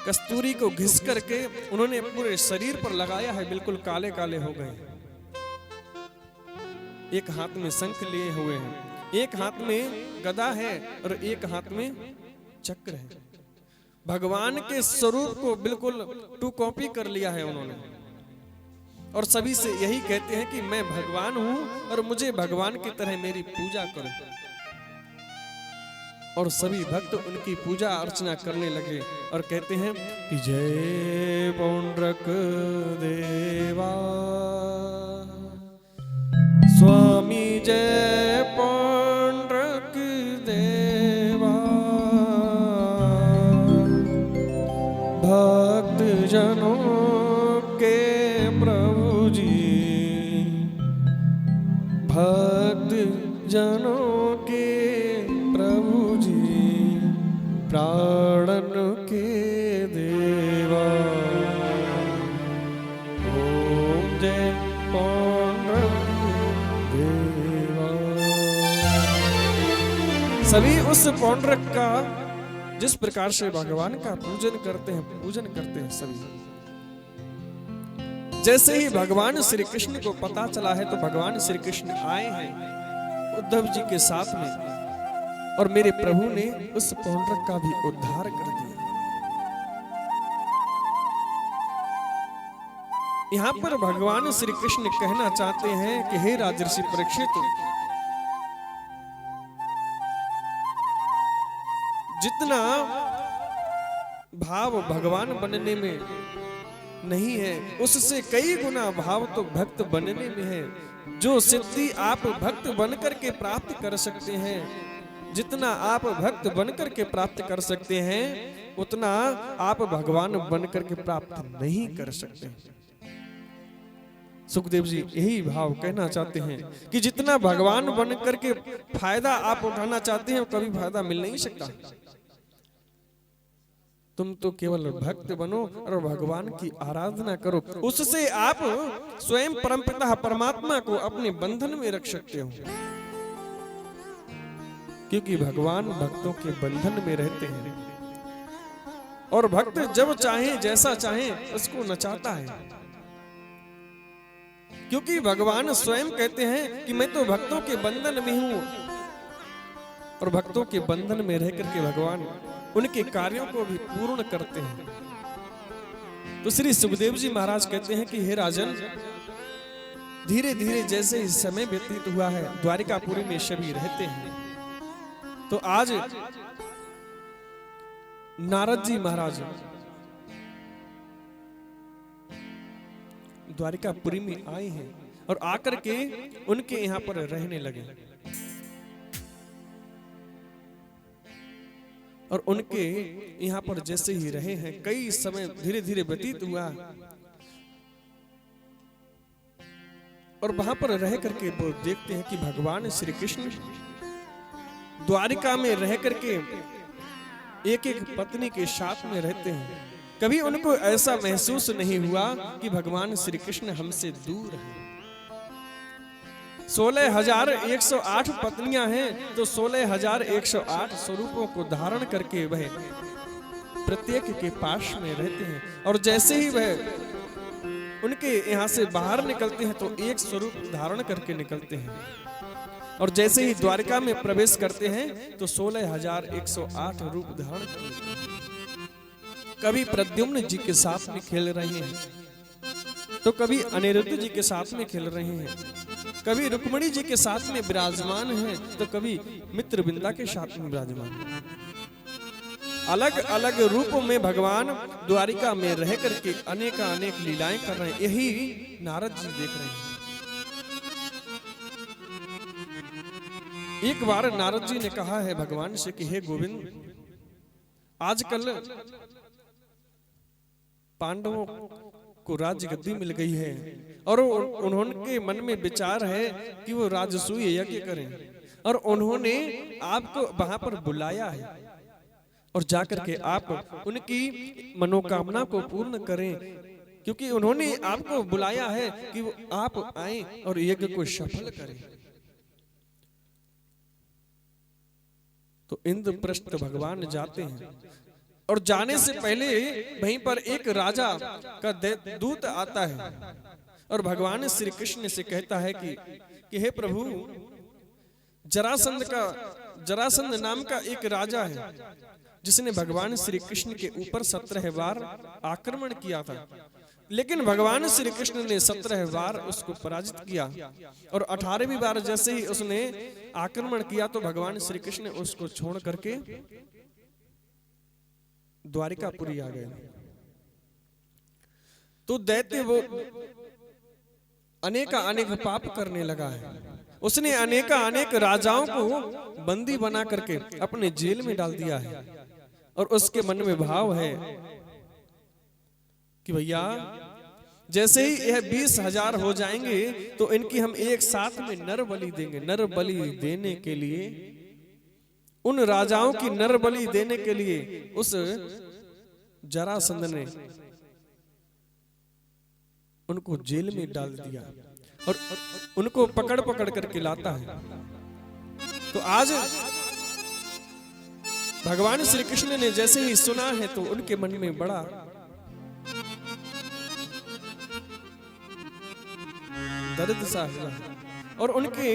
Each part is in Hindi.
कस्तूरी को घिस करके उन्होंने पूरे शरीर पर लगाया है, बिल्कुल काले काले हो गए। एक हाथ में शंख लिए हुए हैं, एक हाथ में गदा है और एक हाथ में चक्र है। भगवान के स्वरूप को बिल्कुल टू कॉपी कर लिया है उन्होंने, और सभी से यही कहते हैं कि मैं भगवान हूं और मुझे भगवान की तरह मेरी पूजा करो। और सभी भक्त उनकी पूजा अर्चना करने लगे और कहते हैं कि जय पौंड्रक देवा स्वामी, जय पौंड्रक देवा, भक्त जनों के प्रभु जी, भक्त जनों के प्रभु जी, प्राणन के देवा, ओम जय पौंड्रक देवा। सभी उस पौंड्रक का जिस प्रकार से भगवान का पूजन करते हैं सभी। जैसे ही भगवान श्री कृष्ण को पता चला है तो भगवान श्री कृष्ण आए हैं उद्धव जी के साथ में, और मेरे प्रभु ने उस पौंड्रक का भी उद्धार कर दिया। यहां पर भगवान श्री कृष्ण कहना चाहते हैं कि हे राजर्षि परीक्षित, जितना भाव भगवान बनने में नहीं है उससे कई गुना भाव तो भक्त बनने में है। जो सिद्धि आप भक्त बनकर के प्राप्त कर सकते हैं, जितना आप भक्त बनकर के प्राप्त कर सकते हैं, उतना आप भगवान बनकर के प्राप्त नहीं कर सकते। सुखदेव जी यही भाव कहना चाहते हैं कि जितना भगवान बनकर के फायदा आप उठाना चाहते हैं, कभी फायदा मिल नहीं सकता। तुम तो केवल भक्त बनो और भगवान की आराधना करो, उससे आप स्वयं परमपिता परमात्मा को अपने बंधन में रख सकते हो, क्योंकि भगवान भक्तों के बंधन में रहते हैं और भक्त जब चाहे जैसा चाहे उसको नचाता है। क्योंकि भगवान स्वयं कहते हैं कि मैं तो भक्तों के बंधन में हूं, और भक्तों के बंधन में रह करके भगवान उनके कार्यों को भी पूर्ण करते हैं। तो श्री सुखदेव जी महाराज कहते हैं कि हे राजन, धीरे धीरे जैसे ही समय व्यतीत हुआ है, द्वारिकापुरी में सभी रहते हैं, तो आज नारद जी महाराज द्वारिकापुरी में आए हैं और आकर के उनके यहां पर रहने लगे, और उनके यहां पर जैसे ही रहे हैं, कई समय धीरे धीरे व्यतीत हुआ, और वहां पर रह करके वो देखते हैं कि भगवान श्री कृष्ण द्वारिका में रह करके एक एक पत्नी के साथ में रहते हैं। कभी उनको ऐसा महसूस नहीं हुआ कि भगवान श्री कृष्ण हमसे दूर हैं। 16,108 पत्नियां हैं, तो 16,108 स्वरूपों को धारण करके वह प्रत्येक के पास में रहते हैं, और जैसे ही वह उनके यहां से बाहर निकलते हैं तो एक स्वरूप धारण करके निकलते हैं, और जैसे ही द्वारिका में प्रवेश करते हैं तो 16,108 रूप धारण करते हैं। कभी प्रद्युम्न जी के साथ में खेल रहे हैं, तो कभी अनिरुद्ध जी के साथ में खेल रहे हैं, कभी रुक्मिणी जी के साथ में विराजमान हैं, तो कभी मित्रविंदा के साथ में विराजमान हैं। अलग अलग रूप में भगवान द्वारिका में रह करके अनेक अनेक लीलाएं कर रहे हैं। यही नारद जी देख रहे हैं। एक बार नारद जी ने कहा है भगवान से कि हे गोविंद, आजकल पांडवों को राज्य गद्दी मिल गई है, और उन्होंने मन में विचार है कि वो राजसूय यज्ञ करें, और उन्होंने आपको वहां पर बुलाया है, और जाकर के आप उनकी मनोकामना को पूर्ण करें, क्योंकि उन्होंने आपको बुलाया है कि वो आप आए और यज्ञ को सफल करें। तो इंद्रप्रस्थ भगवान जाते हैं और जाने से पहले वहीं पर एक राजा का दूत आता है और भगवान श्री कृष्ण से कहता है कि हे प्रभु, जरासंध नाम का एक राजा है जिसने भगवान श्री कृष्ण के ऊपर 17 बार आक्रमण किया था, लेकिन भगवान श्री कृष्ण ने 17 बार उसको पराजित किया और 18वीं बार जैसे ही उसने आक्रमण किया तो भगवान श्री कृष्ण ने उसको छोड़ करके द्वारिकापुरी आ गए। तो दैत्य वो अनेक पाप करने लगा है। उसने अनेक राजाओं को बंदी बना करके अपने जेल में डाल दिया है और उसके मन में भाव है कि भैया जैसे ही यह 20,000 हो जाएंगे तो इनकी हम एक साथ में नर बलि देंगे। नर बलि देने के लिए, उन राजाओं की नर बलि देने के लिए उस जरासंध ने उनको जेल में डाल दिया और उनको पकड़ करके लाता है। तो आज भगवान श्री कृष्ण ने जैसे ही सुना है तो उनके मन में बड़ा दर्द सा हुआ और उनके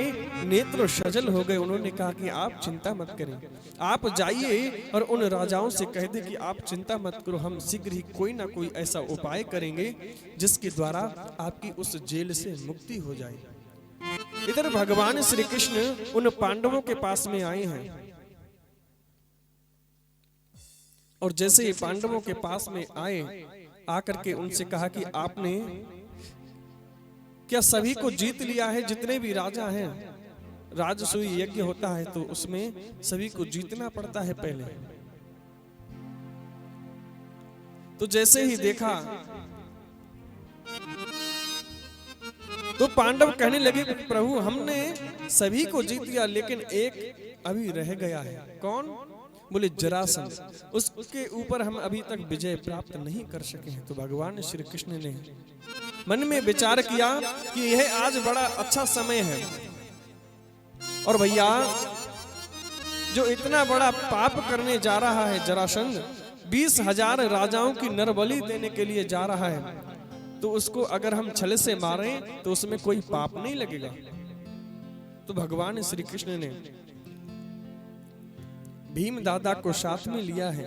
नेत्र सजल हो गए। उन्होंने कहा कि आप चिंता मत करें, आप जाइए और उन राजाओं से कह दे कि आप चिंता मत करो, हम शीघ्र ही कोई ना कोई ऐसा उपाय करेंगे जिसके द्वारा आपकी उस जेल से मुक्ति हो जाए। इधर भगवान श्री कृष्ण उन पांडवों के पास में आए हैं और जैसे ही पांडवों के पास में आए, आकर के उनसे कहा कि आपने क्या सभी को जीत लिया है? जितने भी राजा हैं, राजसूय यज्ञ होता है तो उसमें सभी को जीतना पड़ता है पहले। तो जैसे ही देखा तो पांडव कहने लगे कि प्रभु, हमने सभी को जीत लिया लेकिन एक अभी रह गया है। कौन? बोले जरासंध। उसके ऊपर हम अभी तक विजय प्राप्त नहीं कर सके हैं। तो भगवान श्री कृष्ण ने मन में विचार किया कि यह आज बड़ा अच्छा समय है और भैया जो इतना बड़ा पाप करने जा रहा है जरासंध, 20,000 राजाओं की नरबलि देने के लिए जा रहा है, तो उसको अगर हम छल से मारें तो उसमें कोई पाप नहीं लगेगा। तो भगवान श्री कृष्ण ने भीम दादा को साथ में लिया है,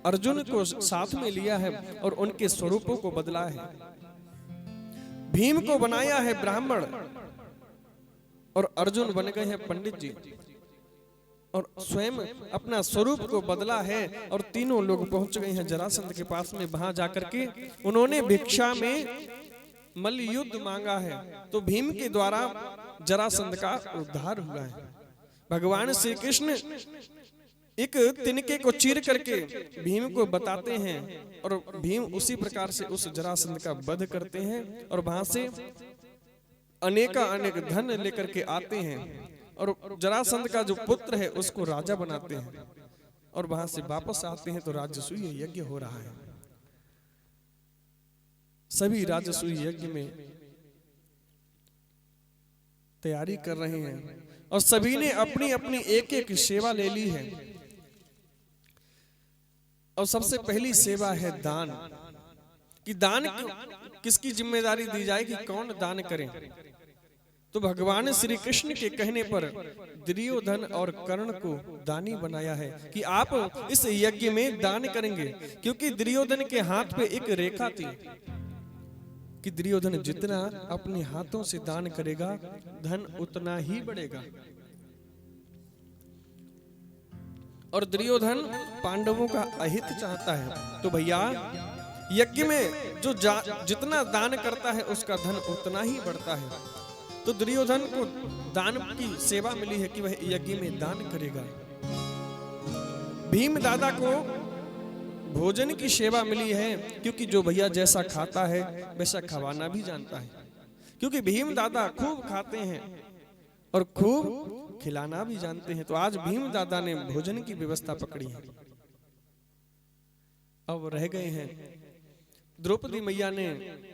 अर्जुन को साथ में लिया है और उनके स्वरूपों को बदला है। भीम को बनाया है ब्राह्मण और अर्जुन बन गए हैं पंडित जी और स्वयं अपना स्वरूप को बदला है और तीनों लोग पहुंच गए हैं जरासंध के पास में। वहां जाकर के उन्होंने भिक्षा में मल्ल युद्ध मांगा है, तो भीम के द्वारा जरासंध का उद्धार हुआ है। भगवान श्री कृष्ण एक तिनके को चीर करके भीम को बताते हैं और भीम उसी प्रकार से उस जरासंध का वध करते हैं और वहां से अनेक धन लेकर के आते हैं और जरासंध का जो पुत्र है उसको राजा बनाते हैं और वहां से वापस आते हैं तो राजसूय यज्ञ हो रहा है। सभी राजसूय यज्ञ में तैयारी कर रहे हैं और सभी ने अपनी अपनी एक सेवा ले ली है। और सबसे पहली सेवा है दान, कि दान किसकी जिम्मेदारी दी जाए कि कौन दान करे। तो भगवान श्री कृष्ण के कहने पर दुर्योधन और कर्ण को दानी बनाया है कि आप इस यज्ञ में दान करेंगे, क्योंकि दुर्योधन के हाथ पे एक रेखा थी कि दुर्योधन जितना अपने हाथों से दान करेगा धन उतना ही बढ़ेगा। और दुर्योधन पांडवों का अहित चाहता है, तो भैया यज्ञ में जो जितना दान करता है उसका धन उतना ही बढ़ता है। तो दुर्योधन को दान की सेवा मिली है कि वह यज्ञ में दान करेगा। भीम दादा को भोजन की सेवा मिली है, क्योंकि जो भैया जैसा खाता है वैसा खवाना भी जानता है, क्योंकि भीम दादा खूब खाते हैं और खूब खिलाना भी जानते हैं। तो आज भीम दादा ने भोजन की व्यवस्था पकड़ी है। अब रह गए हैं द्रौपदी मैया ने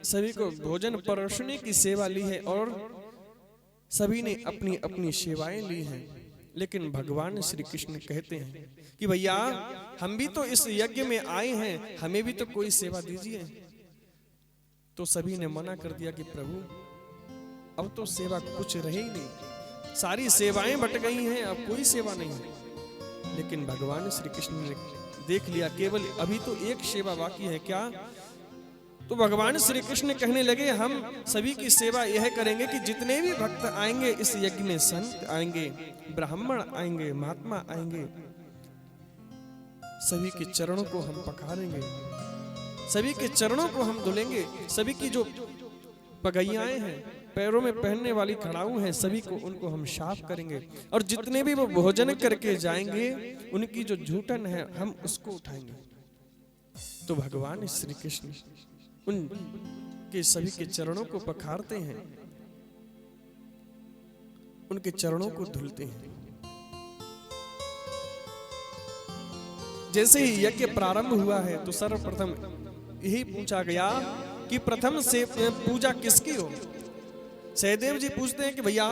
सभी को भोजन परोसने की सेवा ली है और सभी ने अपनी अपनी सेवाएं ली हैं, लेकिन भगवान श्री कृष्ण कहते हैं कि भैया हम भी तो इस यज्ञ में आए हैं, हमें भी तो कोई सेवा दीजिए। तो सभी ने मना कर दिया कि प्रभु अब तो सेवा कुछ रहे ही नहीं, सारी सेवाएं बट गई हैं, अब कोई सेवा नहीं है। लेकिन भगवान श्री कृष्ण ने देख लिया केवल अभी तो एक सेवा बाकी है, क्या? तो भगवान श्री कृष्ण कहने लगे हम सभी की सेवा यह करेंगे कि जितने भी भक्त आएंगे इस यज्ञ में, संत आएंगे, ब्राह्मण आएंगे, महात्मा आएंगे, सभी के चरणों को हम पखारेंगे, सभी के चरणों को हम धुलेंगे, सभी की जो पगैयाएं हैं, पैरों में पहनने वाली खड़ाऊ हैं, सभी को उनको हम साफ करेंगे, और जितने भी वो भोजन करके जाएंगे उनकी जो झूठन है हम उसको उठाएंगे। तो भगवान श्री कृष्ण उन के सभी के चरणों को पखारते हैं, उनके चरणों को धुलते हैं। जैसे ही यज्ञ प्रारंभ हुआ है तो सर्वप्रथम यही पूछा गया कि प्रथम से पूजा किसकी हो। सहदेव जी पूछते हैं कि भैया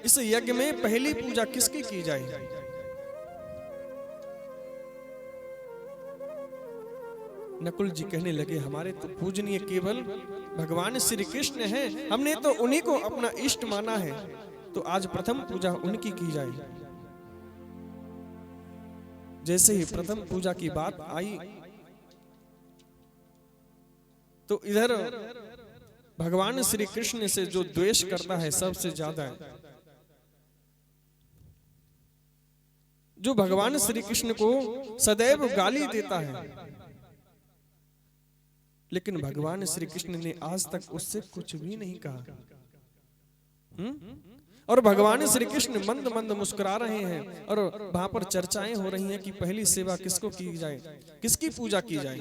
इस यज्ञ में पहली पूजा किसकी की जाए। नकुल जी कहने लगे हमारे तो पूजनीय केवल भगवान श्री कृष्ण हैं, हमने तो उन्हीं को अपना इष्ट माना है, तो आज प्रथम पूजा उनकी की जाए। जैसे ही प्रथम पूजा की बात आई तो इधर भगवान श्री कृष्ण से जो द्वेष करता है सबसे ज्यादा, जो भगवान श्री कृष्ण को सदैव गाली देता है, लेकिन भगवान श्री कृष्ण ने आज तक उससे कुछ भी नहीं कहा। और भगवान श्री कृष्ण मंद मंद मुस्कुरा रहे हैं और वहां पर चर्चाएं हो रही हैं कि पहली सेवा किसको की जाए, किसकी पूजा की जाए।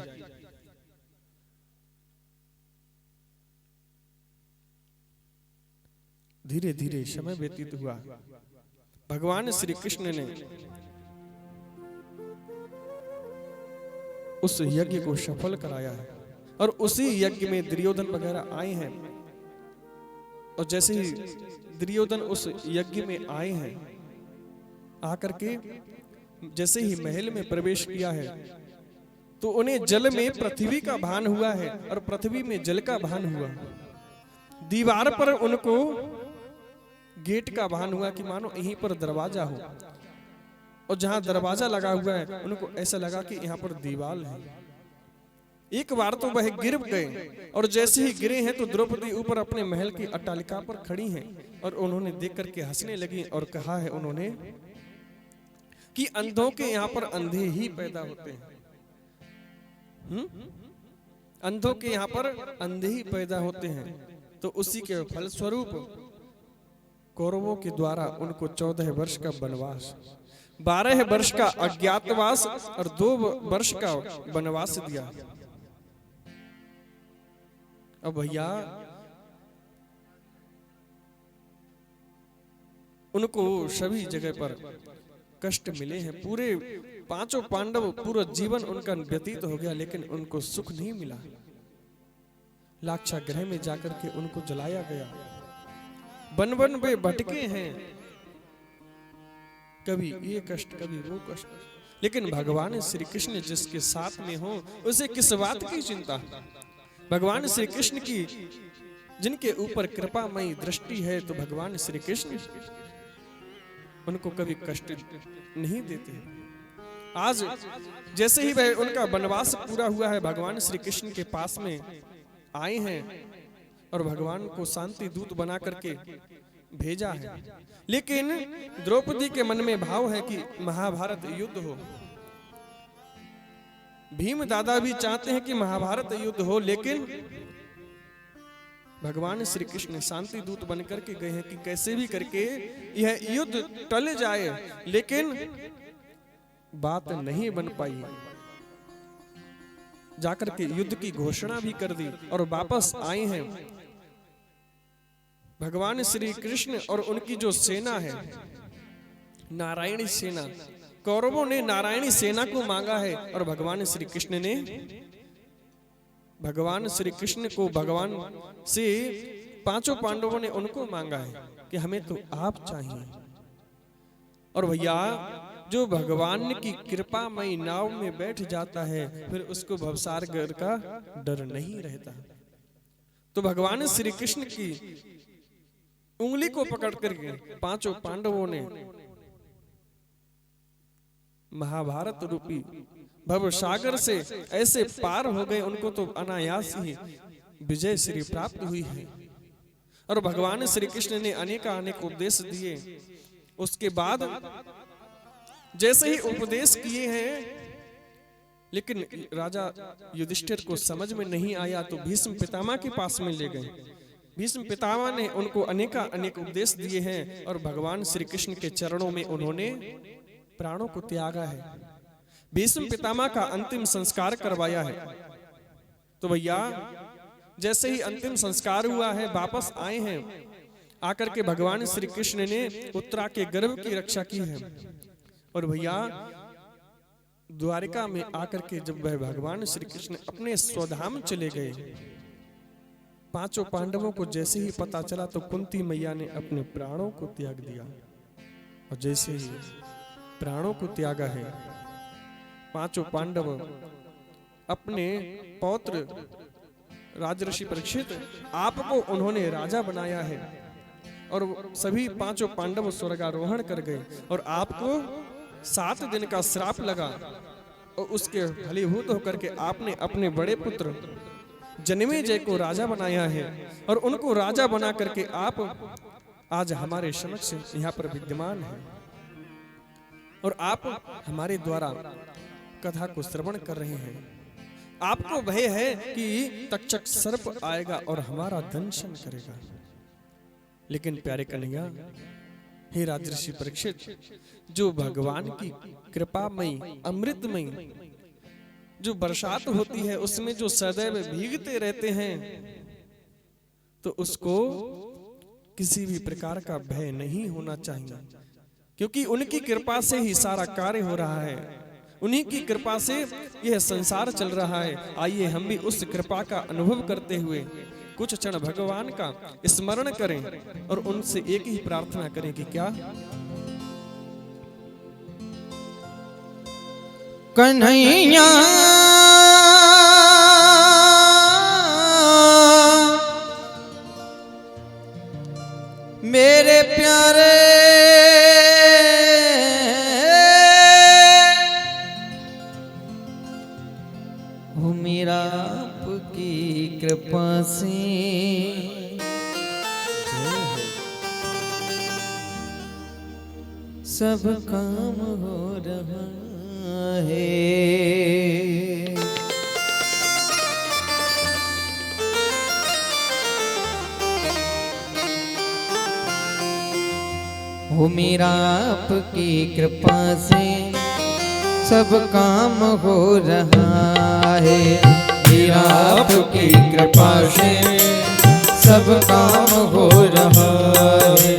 धीरे धीरे समय व्यतीत हुआ, भगवान श्री कृष्ण ने उस यज्ञ को सफल कराया है, और उसी यज्ञ में दुर्योधन वगैरह आए हैं। और जैसे ही दुर्योधन उस यज्ञ में आए हैं, आकर के जैसे ही महल में प्रवेश किया है तो उन्हें जल में पृथ्वी का भान हुआ है और पृथ्वी में जल का भान हुआ। दीवार पर उनको गेट का भान हुआ कि मानो यहीं पर दरवाजा हो, और जहां दरवाजा लगा हुआ है उनको ऐसा लगा कि यहाँ पर दीवार है। एक बार तो वह गिर गए, और जैसे ही गिरे हैं तो द्रौपदी ऊपर अपने महल की अट्टालिका पर खड़ी हैं, और उन्होंने देख करके हंसने लगी और कहा है उन्होंने कि अंधों के यहाँ पर अंधे ही पैदा होते हैं। अंधों के यहाँ पर अंधे ही पैदा होते हैं। तो उसी के फलस्वरूप कौरवों के द्वारा उनको 14 वर्ष का वनवास, 12 वर्ष का अज्ञातवास और 2 वर्ष का वनवास दिया। अब भैया उनको सभी जगह पर कष्ट मिले हैं, पूरे 5 पांडव पूरा जीवन उनका व्यतीत हो गया, लेकिन उनको सुख नहीं मिला। लाक्षागृह में जाकर के उनको जलाया गया, वन वन वे भटके हैं, कभी ये कष्ट कभी वो कष्ट। लेकिन भगवान श्री कृष्ण जिसके साथ में हो उसे किस बात की चिंता। भगवान श्री कृष्ण की जिनके ऊपर कृपामयी दृष्टि है, तो भगवान श्री कृष्ण उनको कभी कष्ट नहीं देते। आज जैसे ही वह उनका वनवास पूरा हुआ है, भगवान श्री कृष्ण के पास में आए हैं और भगवान को शांति दूत बना करके भेजा है। लेकिन द्रौपदी के मन में भाव है कि महाभारत युद्ध हो। भीम दादा भी चाहते हैं कि महाभारत युद्ध हो, लेकिन भगवान श्री कृष्ण शांति दूत बन करके गए हैं कि कैसे भी करके यह युद्ध टल जाए, लेकिन बात नहीं बन पाई। जाकर के युद्ध की घोषणा भी कर दी और वापस आए हैं। भगवान श्री कृष्ण और उनकी जो सेना है, नारायणी सेना, कौरवों ने नारायणी सेना को मांगा है और भगवान श्री कृष्ण ने भगवान श्री कृष्ण को भगवान से 5 पांडवों ने उनको मांगा है कि हमें तो आप चाहिए। और भैया जो भगवान की कृपामयी नाव में बैठ जाता है फिर उसको भवसागर का डर नहीं रहता। तो भगवान श्री कृष्ण की उंगली को पकड़ करके पांचों पांडवों ने महाभारत रूपी भवसागर से ऐसे पार हो गए, उनको तो अनायास ही विजय श्री प्राप्त हुई है। और भगवान श्री कृष्ण ने अनेक उपदेश दिए। उसके बाद जैसे ही उपदेश किए हैं लेकिन राजा युधिष्ठिर को समझ में नहीं आया तो भीष्म पितामह के पास में ले गए। भीष्म पितामह ने उनको अनेक उपदेश दिए हैं और भगवान श्री कृष्ण के चरणों में उन्होंने प्राणों को त्यागा है। भीष्म पितामह का अंतिम संस्कार करवाया है। तो भैया जैसे ही अंतिम संस्कार हुआ है वापस आए हैं, आकर के भगवान श्री कृष्ण ने उत्तरा के गर्भ की रक्षा की है। और भैया द्वारिका में आकर के जब वह भगवान श्री कृष्ण अपने स्वधाम चले गए, पांचों पांडवों को जैसे ही पता चला तो कुंती मैया ने अपने प्राणों को त्याग दिया। और जैसे ही प्राणों को त्यागा है, पांचों पांडव अपने पौत्र राजर्षि परीक्षित आपको उन्होंने राजा बनाया है और सभी पांचों पांडव स्वर्गारोहण कर गए और आपको 7 दिन का श्राप लगा और उसके फलीभूत होकर के आपने अपने बड़े पुत्र जन्मेजय को राजा बनाया है और उनको राजा बना करके आप आज हमारे समक्ष यहाँ पर विद्यमान हैं और आप हमारे द्वारा कथा को श्रवण कर रहे हैं। आपको भय है कि तक्षक सर्प आएगा और हमारा दंशन करेगा। लेकिन प्यारे कन्हैया, हे राजर्षि परीक्षित, जो भगवान की कृपामयी अमृतमयी जो बरसात होती है उसमें जो सदैव भीगते रहते हैं तो उसको किसी भी प्रकार का भय नहीं होना चाहिए, क्योंकि उनकी कृपा से ही सारा कार्य हो रहा है, उन्हीं की कृपा से यह संसार चल रहा है। आइए हम भी उस कृपा का अनुभव करते हुए कुछ क्षण भगवान का स्मरण करें और उनसे एक ही प्रार्थना करें कि क्या कन्हैया मेरे प्यारे हो मेरा आपकी कृपा से सब काम हो रहा है। हो मेरा आपकी कृपा से सब काम हो रहा है। मेरा आपकी कृपा से सब काम हो रहा है।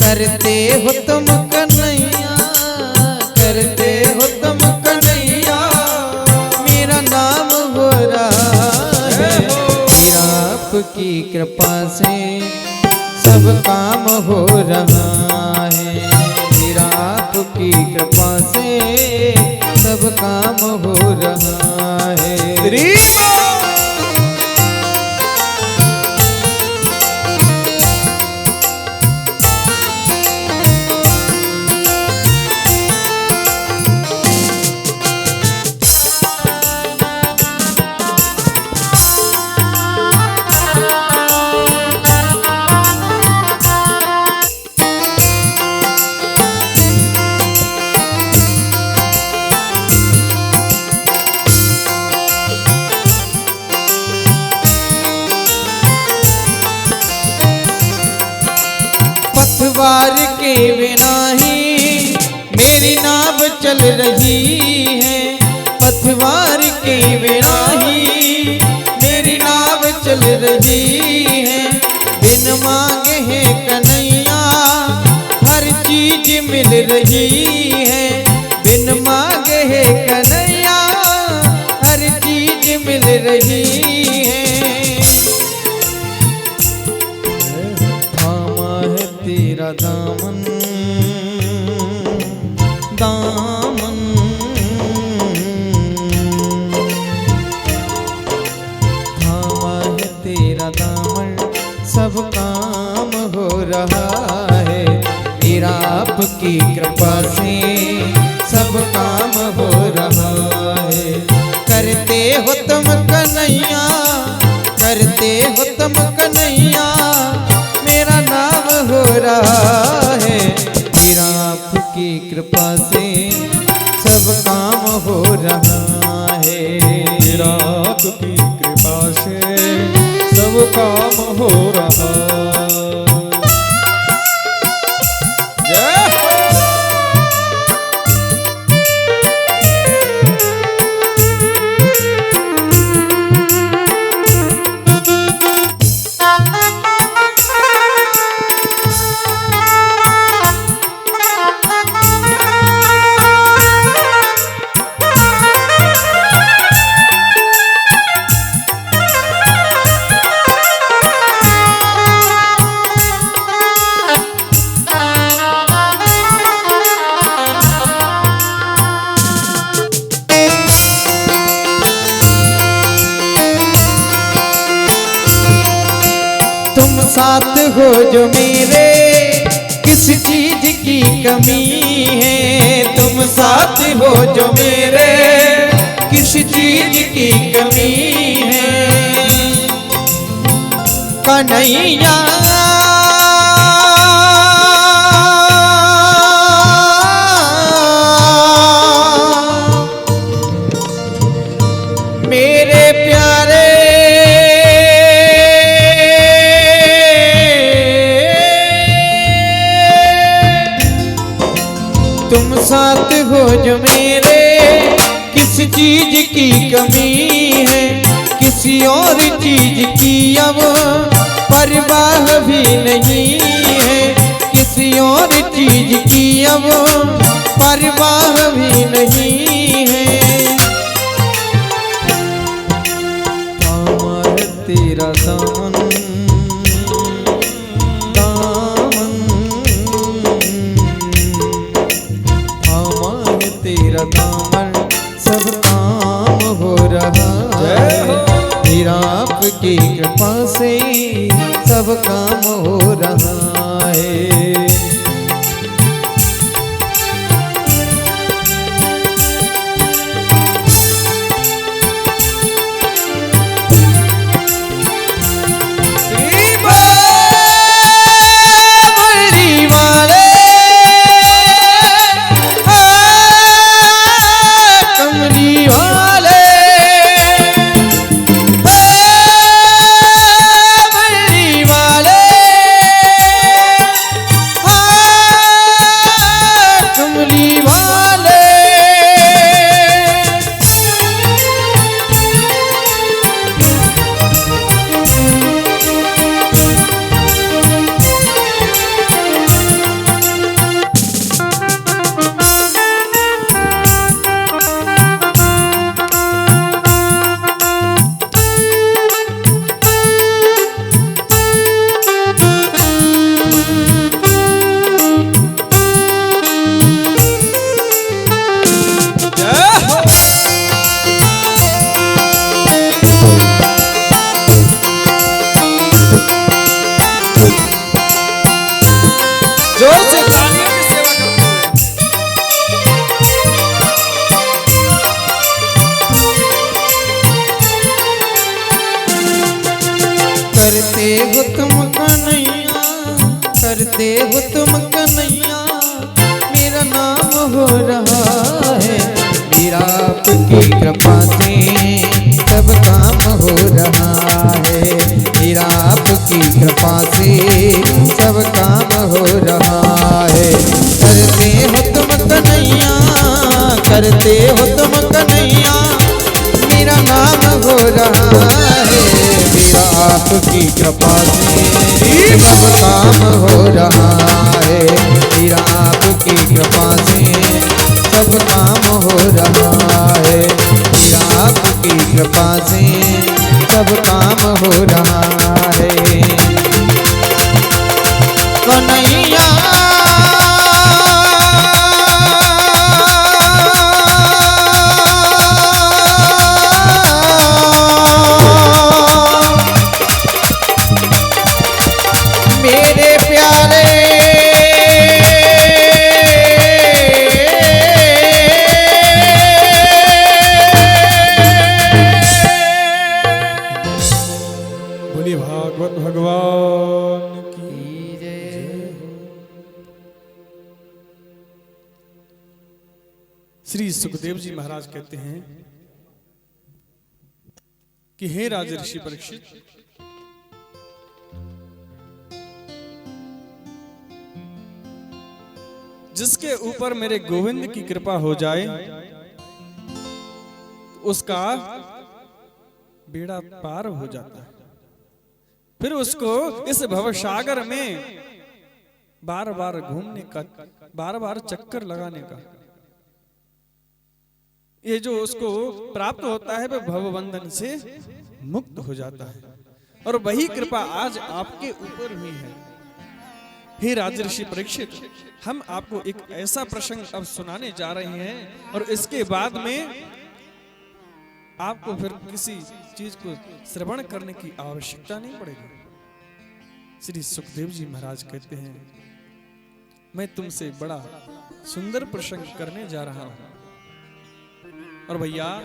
करते हो तुम कन्हैया, करते हो तुम कन्हैया, मेरा नाम हो रहा है। मेरा आपकी कृपा से सब काम हो रहा है। मेरा आपकी कृपा से सब काम हो रहा है। पतवार के बिना ही मेरी नाव चल रही है। पतवार के बिना ही मेरी नाव चल रही है। बिन मांगे है कन्हैया हर चीज मिल रही है। बिन मांगे है कन्हैया हर चीज मिल रही है। तेरा दामन दामन, थामा है तेरा दामन, सब काम हो रहा है। तेरा आपकी कृपा से सब काम हो रहा है। करते हो तुम कन्हैया, करते हो तुम कन्हैया, मेरा नाम हो रहा है। तेरा आपकी कृपा से सब काम हो रहा है। तेरा आपकी कृपा से सब काम हो रहा। जय हो। तुम साथ हो जो मेरे, किस चीज की कमी है। तुम साथ हो जो मेरे, किस चीज की कमी है। कन्हैया मेरे प्यारे, तुम साथ हो जो मेरे, किस चीज की कमी है। किसी और चीज की अब परवाह भी नहीं है। किसी और चीज की अब परवाह भी नहीं है। थामा तेरा दामन, तेरा दामन, सब काम हो रहा है। तेरा आपकी कृपा से सब काम हो रहा है। जोर से तालियों की सेवा करते हुए। करते हो तुम कन्हैया, करते हो तुम कन्हैया, मेरा नाम हो रहा है। तेरा आपकी कृपा से सब काम हो रहा है। तेरा आपकी कृपा से सब काम हो रहा है। करते हो तुम कन्हैया, करते हो तुम कन्हैया, मेरा नाम हो रहा है। तेरा आपकी कृपा से सब काम हो रहा है। तेरा आपकी कृपा से सब काम हो रहा है। तेरा आपकी कृपा से सब काम हो रहा है। कन्हैया श्री सुखदेव जी महाराज कहते हैं कि हे राजर्षि परीक्षित, जिसके ऊपर मेरे गोविंद की कृपा हो जाए उसका बेड़ा पार हो जाता है। फिर उसको इस भवसागर में बार बार घूमने का, बार बार चक्कर लगाने का, ये जो उसको प्राप्त होता है वह भवबंधन से मुक्त हो जाता है। और वही कृपा आज आपके ऊपर हुई है। हे राजर्षि परीक्षित, हम आपको एक ऐसा प्रसंग अब सुनाने जा रहे हैं और इसके बाद में आपको फिर किसी चीज को श्रवण करने की आवश्यकता नहीं पड़ेगी। श्री सुखदेव जी महाराज कहते हैं, मैं तुमसे बड़ा सुंदर प्रसंग करने जा रहा हूं। और भैया,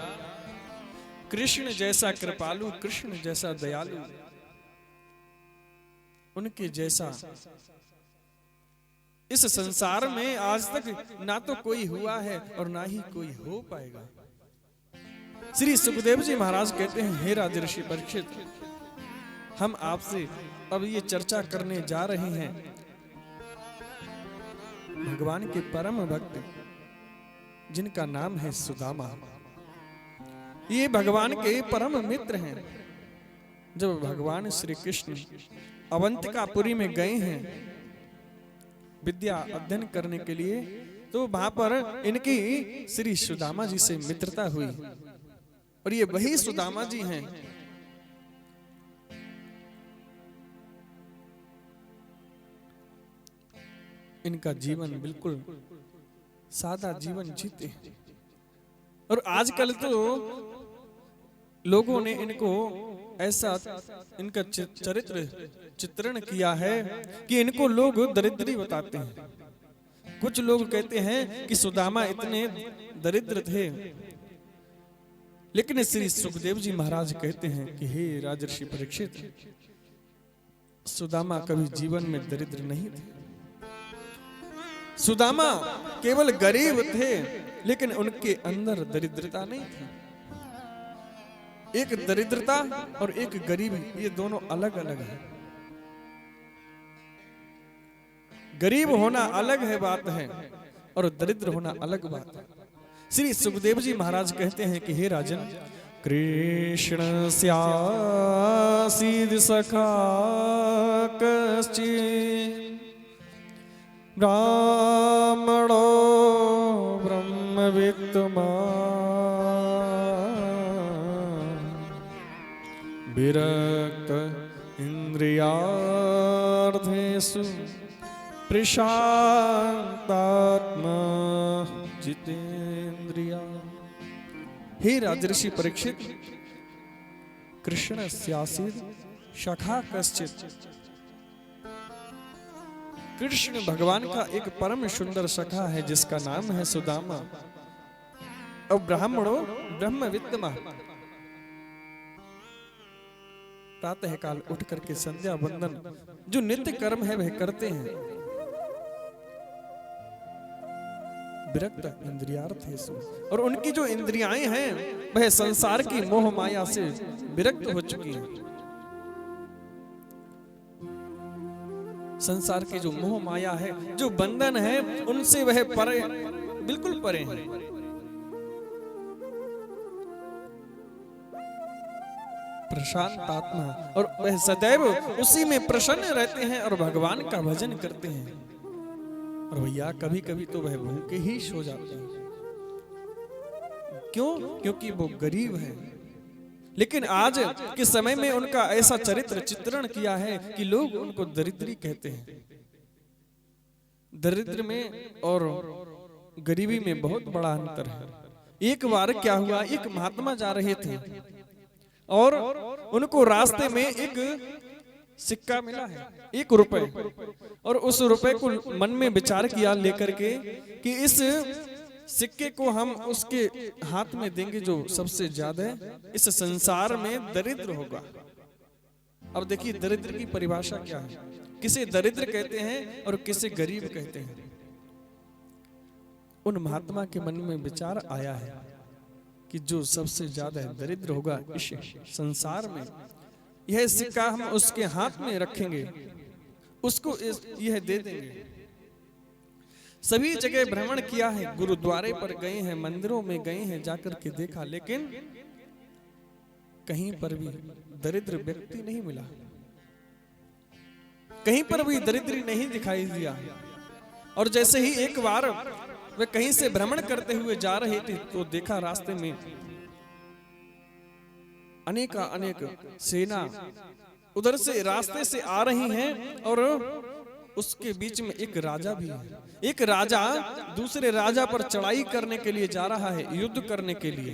कृष्ण जैसा कृपालु, कृष्ण जैसा दयालु, उनके जैसा इस संसार में आज तक ना तो कोई हुआ है और ना ही कोई हो पाएगा। श्री सुखदेव जी महाराज कहते हैं, हे राजर्षि परीक्षित, हम आपसे अब ये चर्चा करने जा रहे हैं भगवान के परम भक्त जिनका नाम है सुदामा। ये भगवान के परम मित्र हैं। जब भगवान श्री कृष्ण अवंतिकापुरी में गए हैं विद्या अध्ययन करने के लिए, तो वहां पर इनकी श्री सुदामा जी से मित्रता हुई। और ये वही सुदामा जी हैं इनका जीवन बिल्कुल सादा जीवन जीते। और आजकल तो लोगों ने इनको ऐसा इनका चरित्र चित्रण किया है कि इनको लोग दरिद्री बताते हैं। कुछ लोग कहते हैं कि सुदामा इतने दरिद्र थे, लेकिन श्री सुखदेव जी महाराज कहते हैं कि हे राजर्षि परीक्षित, सुदामा कभी जीवन में दरिद्र नहीं थे। सुदामा केवल गरीब थे, लेकिन उनके अंदर दरिद्रता नहीं थी। एक दरिद्रता और एक गरीबी, ये दोनों अलग अलग है। गरीब होना अलग है बात है और दरिद्र होना अलग बात है। श्री सुखदेव जी महाराज कहते हैं कि हे राजन, कृष्ण स्यासीद सखा कश्चित् ब्राह्मणो ब्रह्मवित्तमान् विरक्त इंद्रियार्थेषु प्रशांतात्मा जितेन्द्रिया। हे राजर्षि परीक्षित, कृष्ण स्यासीद सखा कश्चित्, कृष्ण भगवान का एक परम सुंदर सखा है जिसका नाम है सुदामा। और ब्राह्मणों ब्रह्मवित्तमा, प्रातः काल उठ करके संध्या वंदन जो नित्य कर्म है वह करते हैं। विरक्त इंद्रियार्थेषु, और उनकी जो इंद्रियाएं हैं वह संसार की मोह माया से विरक्त हो चुकी हैं। संसार की जो मोह माया है, जो बंधन है, उनसे वह परे, बिल्कुल परे हैं। प्रशांत आत्मा, और वह सदैव उसी में प्रसन्न रहते हैं और भगवान का भजन करते हैं। और भैया, कभी कभी तो वह भूखे ही सो जाते हैं। क्यों? क्योंकि वो गरीब हैं। लेकिन आज के समय में उनका ऐसा चरित्र चित्रण किया है कि लोग उनको दरिद्री कहते हैं। दरिद्र में और गरीबी में बहुत बड़ा अंतर है। एक बार क्या हुआ, एक महात्मा जा रहे थे और उनको रास्ते में एक सिक्का मिला है, 1 रुपए। और उस रुपए को मन में विचार किया लेकर के कि इस सिक्के को हम उसके हाथ में देंगे जो सबसे ज्यादा इस संसार में दरिद्र होगा। अब देखिए दरिद्र की परिभाषा क्या है। किसे दरिद्र कहते हैं और किसे गरीब कहते हैं। उन महात्मा के मन में विचार आया है कि जो सबसे ज्यादा दरिद्र होगा इस संसार में, यह सिक्का हम उसके हाथ में रखेंगे, उसको यह दे देंगे। सभी जगह भ्रमण किया है, गुरुद्वारे पर गए हैं, मंदिरों में गए हैं, जाकर के देखा, लेकिन कहीं पर भी दरिद्र व्यक्ति नहीं मिला, कहीं पर भी दरिद्री नहीं दिखाई दिया। और जैसे ही एक बार वे कहीं से भ्रमण करते हुए जा रहे थे तो देखा रास्ते में अनेक सेना उधर से रास्ते से आ रही हैं और उसके बीच में एक राजा भी है। एक राजा दूसरे राजा पर चढ़ाई करने के लिए जा रहा है, युद्ध करने के लिए।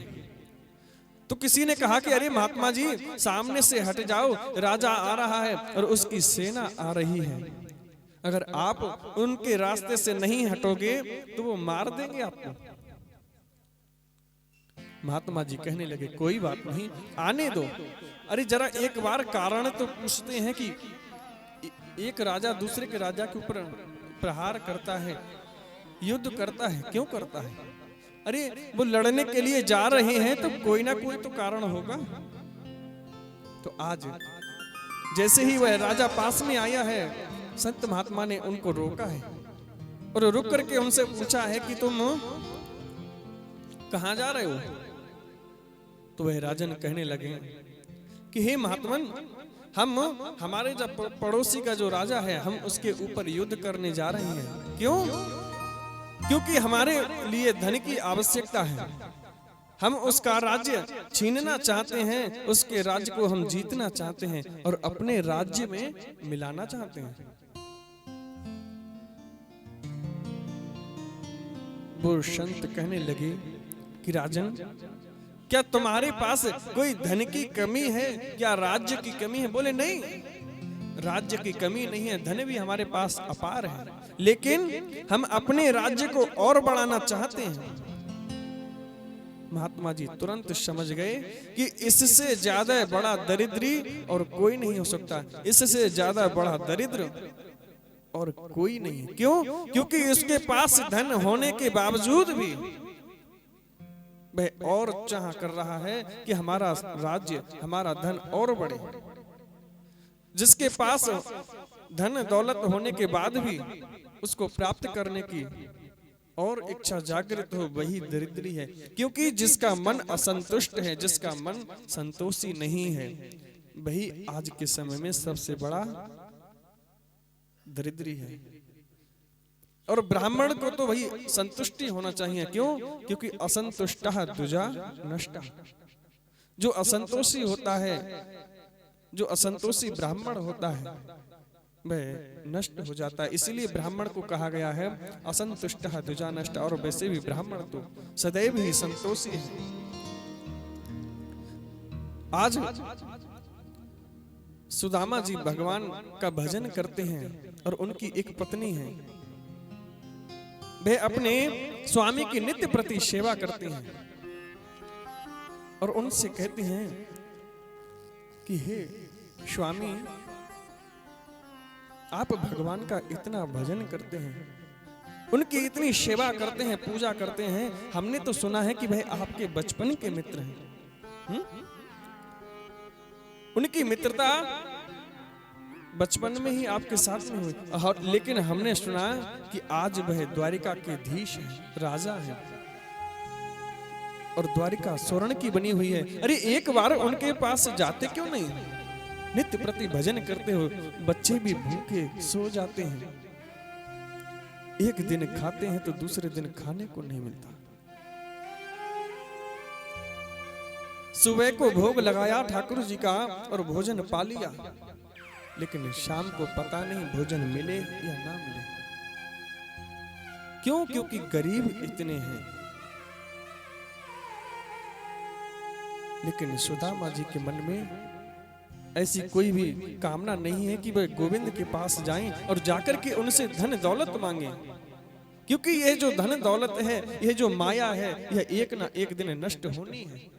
तो किसी ने कहा कि अरे महात्मा जी सामने से हट जाओ, राजा आ रहा है और उसकी सेना आ रही है, अगर आप उनके रास्ते से नहीं हटोगे तो वो मार देंगे आपको। महात्मा जी कहने लगे कोई बात नहीं, आने दो। अरे जरा एक बार कारण तो पूछते हैं कि एक राजा दूसरे के राजा के ऊपर प्रहार करता है, युद्ध करता है, क्यों करता है? अरे वो लड़ने के लिए जा रहे हैं तो कोई ना कोई तो कारण होगा। तो आज जैसे ही वह राजा पास में आया है, संत महात्मा ने उनको रोका है और रुक करके उनसे पूछा है कि तुम कहां जा रहे हो? तो वह राजन कहने लगे कि हे महात्मन, हम हमारे जब पड़ोसी का जो राजा है, हम उसके ऊपर युद्ध करने जा रहे हैं। क्यों? क्योंकि हमारे लिए धन की आवश्यकता है, हम उसका राज्य छीनना चाहते हैं, उसके राज्य को हम जीतना चाहते हैं और अपने राज्य में मिलाना चाहते हैं। वो संत कहने लगे कि राजन, क्या तुम्हारे पास कोई धन की कमी है, क्या राज्य की कमी है? बोले नहीं, राज्य की कमी नहीं है, धन भी हमारे पास अपार है, लेकिन हम अपने राज्य को और बढ़ाना चाहते हैं। महात्मा जी तुरंत समझ गए कि इससे ज्यादा बड़ा दरिद्री और कोई नहीं हो सकता, इससे ज्यादा बड़ा दरिद्र और कोई नहीं। क्यों? क्योंकि उसके पास धन होने के बावजूद भी वह और चाह कर रहा है कि हमारा राज्य, हमारा धन और बढ़े। जिसके पास धन दौलत होने के बाद भी उसको प्राप्त करने की और इच्छा जागृत हो, वही दरिद्री है। क्योंकि जिसका मन असंतुष्ट है, जिसका मन संतोषी नहीं है, वही आज के समय में सबसे बड़ा दरिद्री है। और ब्राह्मण को तो वही संतुष्टि होना चाहिए। क्यों? क्योंकि असंतुष्टः द्विजा नष्टः। जो असंतोषी होता है, जो असंतोषी ब्राह्मण होता है, वह नष्ट हो जाता है। इसीलिए ब्राह्मण को कहा गया है असंतुष्टः द्विजा नष्टः। और वैसे भी ब्राह्मण तो सदैव ही संतोषी है। आज सुदामा जी भगवान का भजन करते हैं और उनकी एक पत्नी है, वे अपने स्वामी की नित्य प्रति सेवा करते हैं और उनसे कहते हैं कि हे स्वामी, आप भगवान का इतना भजन करते हैं, उनकी इतनी सेवा करते हैं, पूजा करते हैं, हमने तो सुना है कि भाई आपके बचपन के मित्र हैं। उनकी मित्रता बचपन में ही आपके साथ में हुई, लेकिन हमने सुना कि आज वह द्वारिका के धीश है, राजा है और द्वारिका स्वर्ण की बनी हुई है। अरे एक बार उनके पास जाते क्यों नहीं? नित्य प्रति भजन करते हो, बच्चे भी भूखे सो जाते हैं, एक दिन खाते हैं तो दूसरे दिन खाने को नहीं मिलता। सुबह को भोग लगाया ठाकुर जी का और भोजन पा लिया, लेकिन शाम को पता नहीं भोजन मिले या ना मिले। क्यों? क्योंकि गरीब इतने हैं। लेकिन सुदामा जी के मन में ऐसी कोई भी कामना नहीं है कि वह गोविंद के पास जाएं और जाकर के उनसे धन दौलत मांगे, क्योंकि यह जो धन दौलत है, यह जो माया है, यह एक ना एक दिन नष्ट होनी है।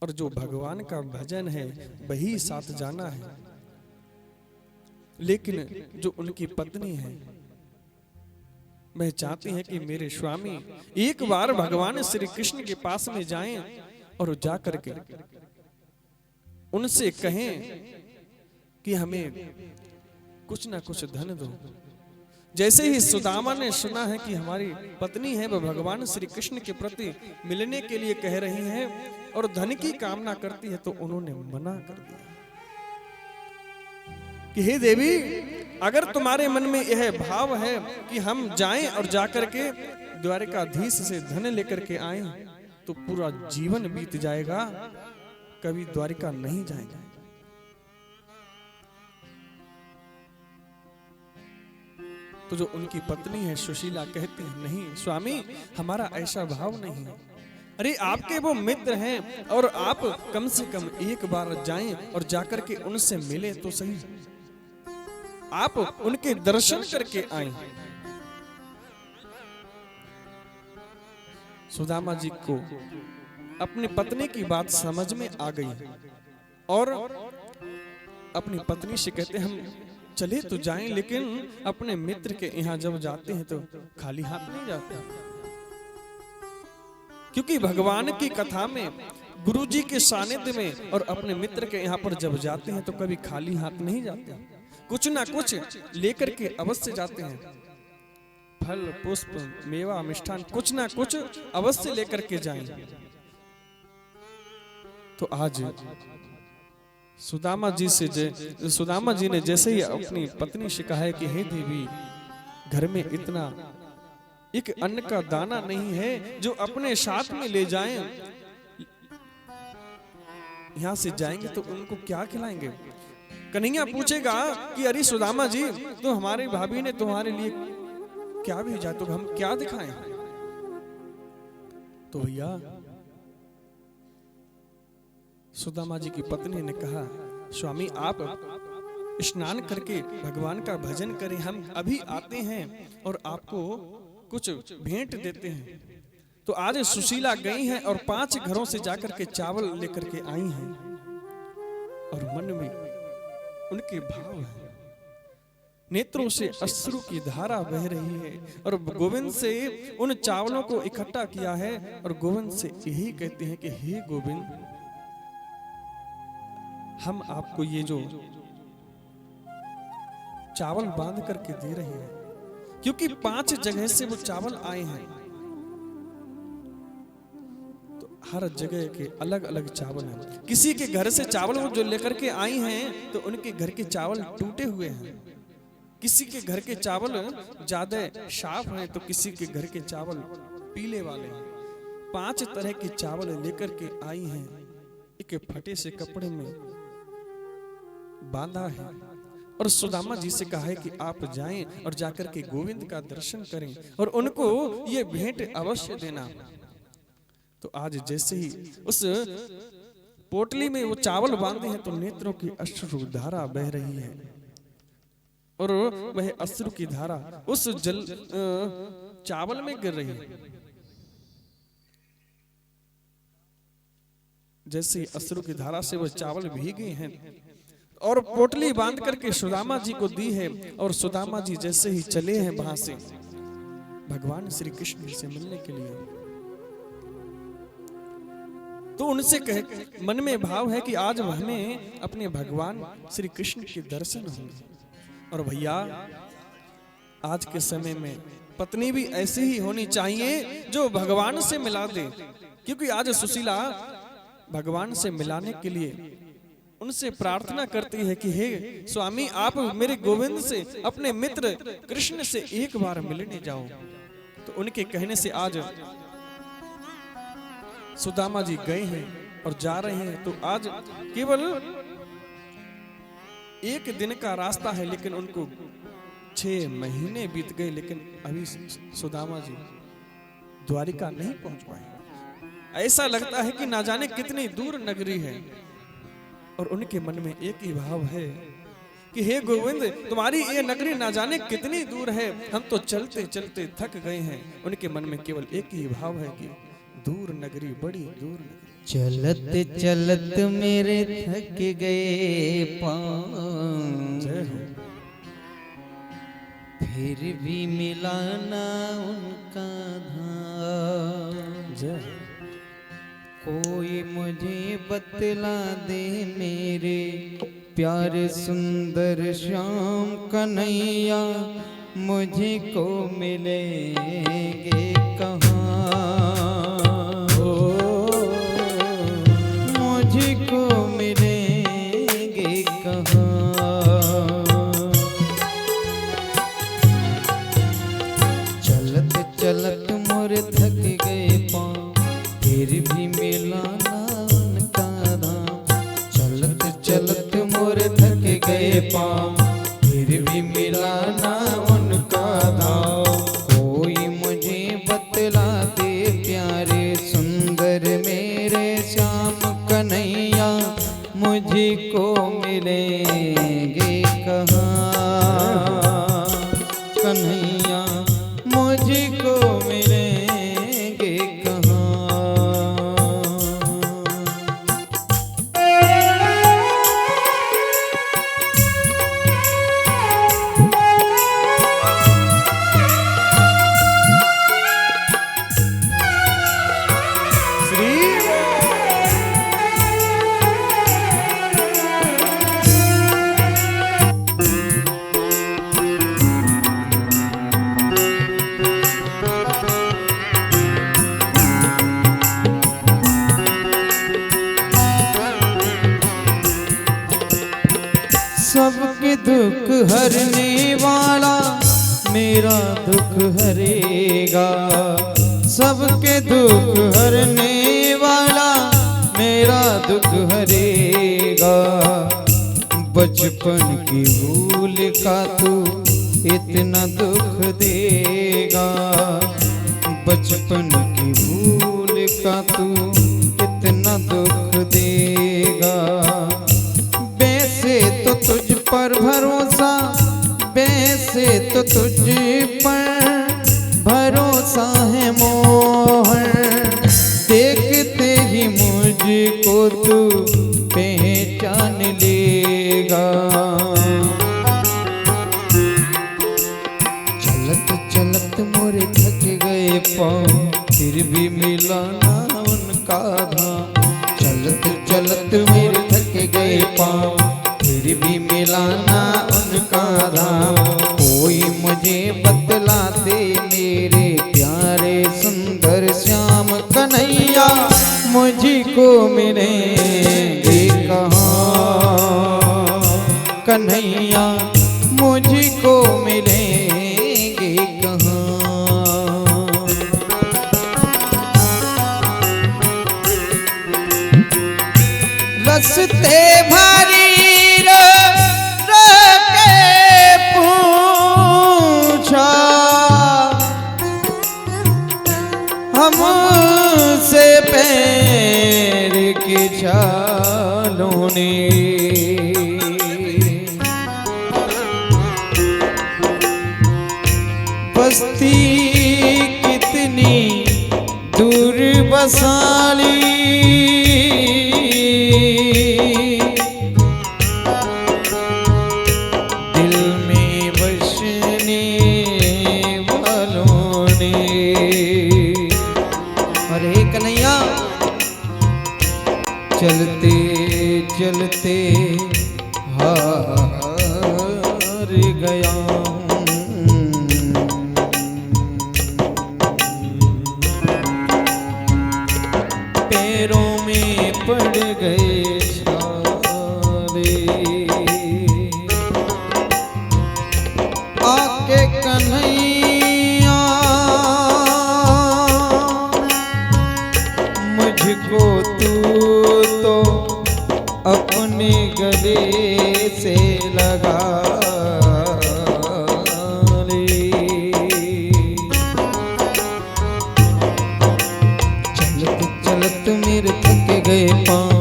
और जो भगवान का भजन है वही साथ जाना है। लेकिन जो उनकी पत्नी है वह चाहती हैं कि मेरे स्वामी एक बार भगवान श्री कृष्ण के पास में जाएं और जाकर के उनसे कहें कि हमें कुछ ना कुछ धन दो। जैसे ही सुदामा ने सुना है कि हमारी पत्नी है वह भगवान श्री कृष्ण के प्रति मिलने के लिए कह रही है और धन की कामना करती है, तो उन्होंने मना कर दिया कि हे देवी, अगर तुम्हारे मन में यह भाव है कि हम जाएं और जाकर के द्वारिकाधीश से धन लेकर के आएं, तो पूरा जीवन बीत जाएगा, कभी द्वारिका नहीं जाएगा। तो जो उनकी पत्नी है सुशीला कहती है, नहीं स्वामी, हमारा ऐसा भाव नहीं है। अरे आपके वो मित्र हैं और आप कम से कम एक बार जाएं और जाकर के उनसे मिले तो सही, आप उनके दर्शन करके आए। सुदामा जी को अपनी पत्नी की बात समझ में आ गई और अपनी पत्नी से कहते, हम चले तो जाएं, लेकिन अपने मित्र के यहाँ जब जाते हैं तो खाली हाथ नहीं जाते, क्योंकि भगवान की कथा में, गुरु जी के सानिध्य में और अपने मित्र के यहाँ पर जब जाते हैं तो कभी खाली हाथ नहीं जाते, कुछ ना कुछ लेकर के अवश्य जाते हैं। फल, पुष्प, मेवा, मिष्ठान, कुछ ना कुछ अवश्य लेकर के जाएं। तो आज सुदामा जी ने जैसे ही अपनी पत्नी से कहा है कि हे देवी, घर में इतना एक अन्न का दाना नहीं है जो अपने साथ में ले जाएं, यहां से जाएंगे तो उनको क्या खिलाएंगे। कन्हैया पूछेगा कि अरे सुदामा जी, तो हमारी भाभी ने तुम्हारे लिए क्या भेजा, तो हम क्या दिखाएं। तो भैया सुदामा जी की पत्नी ने कहा, स्वामी आप स्नान करके भगवान का भजन करें, हम अभी आते हैं और आपको कुछ भेंट देते हैं। तो आज सुशीला गई हैं और 5 घरों से जाकर के चावल लेकर के आई हैं और मन में उनके भाव है, नेत्रों से अश्रु की धारा बह रही है और गोविंद से उन चावलों को इकट्ठा किया है और गोविंद से यही कहते हैं कि हे गोविंद, हम आपको ये जो चावल बांध करके दे रहे हैं, क्योंकि 5 जगह से वो चावल आए हैं, तो हर जगह के अलग अलग चावल हैं। किसी के घर से चावल वो जो लेकर के आई हैं तो उनके घर के चावल टूटे हुए हैं, किसी के घर के चावल ज्यादा साफ हैं तो किसी के घर के चावल पीले वाले हैं। 5 तरह के चावल लेकर के आई हैं, एक फटे से कपड़े में बांधा है और सुदामा जी से कहा है कि आप जाएं और जाकर के गोविंद का दर्शन करें और उनको ये भेंट अवश्य देना। तो आज जैसे ही उस पोटली में वो चावल बांधे हैं तो नेत्रों की अश्रु धारा बह रही है और वह अश्रु की धारा उस चावल में गिर रही है। जैसे अश्रु की धारा से वह चावल भीगे हैं और पोटली बांध करके सुदामा जी को दी है और सुदामा जी जैसे ही चले हैं वहां से भगवान श्री कृष्ण से मिलने के लिए, तो उनसे मन में भाव है कि आज हमें अपने भगवान श्री कृष्ण के दर्शन होंगे। और भैया आज के समय में पत्नी भी ऐसी ही होनी चाहिए जो भगवान से मिला दे, क्योंकि आज सुशीला भगवान से मिलाने के लिए उनसे प्रार्थना करती है कि हे स्वामी, आप मेरे गोविंद से, अपने मित्र कृष्ण से एक बार मिलने जाओ। तो उनके कहने से आज सुदामा जी गए हैं और जा रहे हैं। तो आज केवल 1 दिन का रास्ता है, लेकिन उनको 6 महीने बीत गए, लेकिन अभी सुदामा जी द्वारिका नहीं पहुंच पाए। ऐसा लगता है कि ना जाने कितनी दूर नगरी है और उनके मन में एक ही भाव है कि हे गोविंद, तुम्हारी ये नगरी ना जाने कितनी दूर है, हम तो चलते चलते थक गए हैं। उनके मन में केवल एक ही भाव है कि दूर नगरी, बड़ी दूर नगरी। चलत चलत मेरे थक गए पांव, फिर भी मिला ना उनका धाम। जय कोई मुझे बतला दे मेरे प्यारे सुंदर श्याम कन्हैया, मुझको मिलेंगे कहाँ, मुझको मिलेंगे कहाँ। चलत चलत मोर थक गए पाँव, फिर भी मिला ना उनका धाम। चलत चलत मोर थक गए पाँव, फिर भी मिला ना उनका धाम। कोई मुझे बतला दे प्यारे सुंदर मेरे श्याम कन्हैया, मुझको मिलेंगे कहाँ, कन्हैया मुझको मिलेंगे कहाँ। सबके दुख हरने वाला मेरा दुख हरेगा, सबके दुख हरने वाला मेरा दुख हरेगा। बचपन की भूल का तू इतना दुख देगा, बचपन की भूल का तू इतना दुख देगा। वैसे तो तुझ पर भरोसा, वैसे तो तुझ पर भरोसा है मोहन, देखते ही मुझको तू पहचान लेगा। चलत चलत मोरे थक गए पाँव, फिर भी मिला ना उनका धाम। चलत चलत मेरे थक गए पाँव, फिर भी मिला ना उनका धाम। कोई मुझे बतला दे मेरे प्यारे सुंदर श्याम कन्हैया, मुझको मिलेंगे कहाँ, कन्हैया मुझको मिलेंगे कहाँ। रस्ते भरी हमसे पैर के छालों ने, बस्ती कितनी दूर बसाली, दिल में बसने वालों ने। अरे कन्हैया चलते चलते हार गया, पैरों में पड़ गए छाले। आके कन्हैया मुझको तू तो अपने गले से लगा ले। चलत चलत मेरे थक गए पाँव,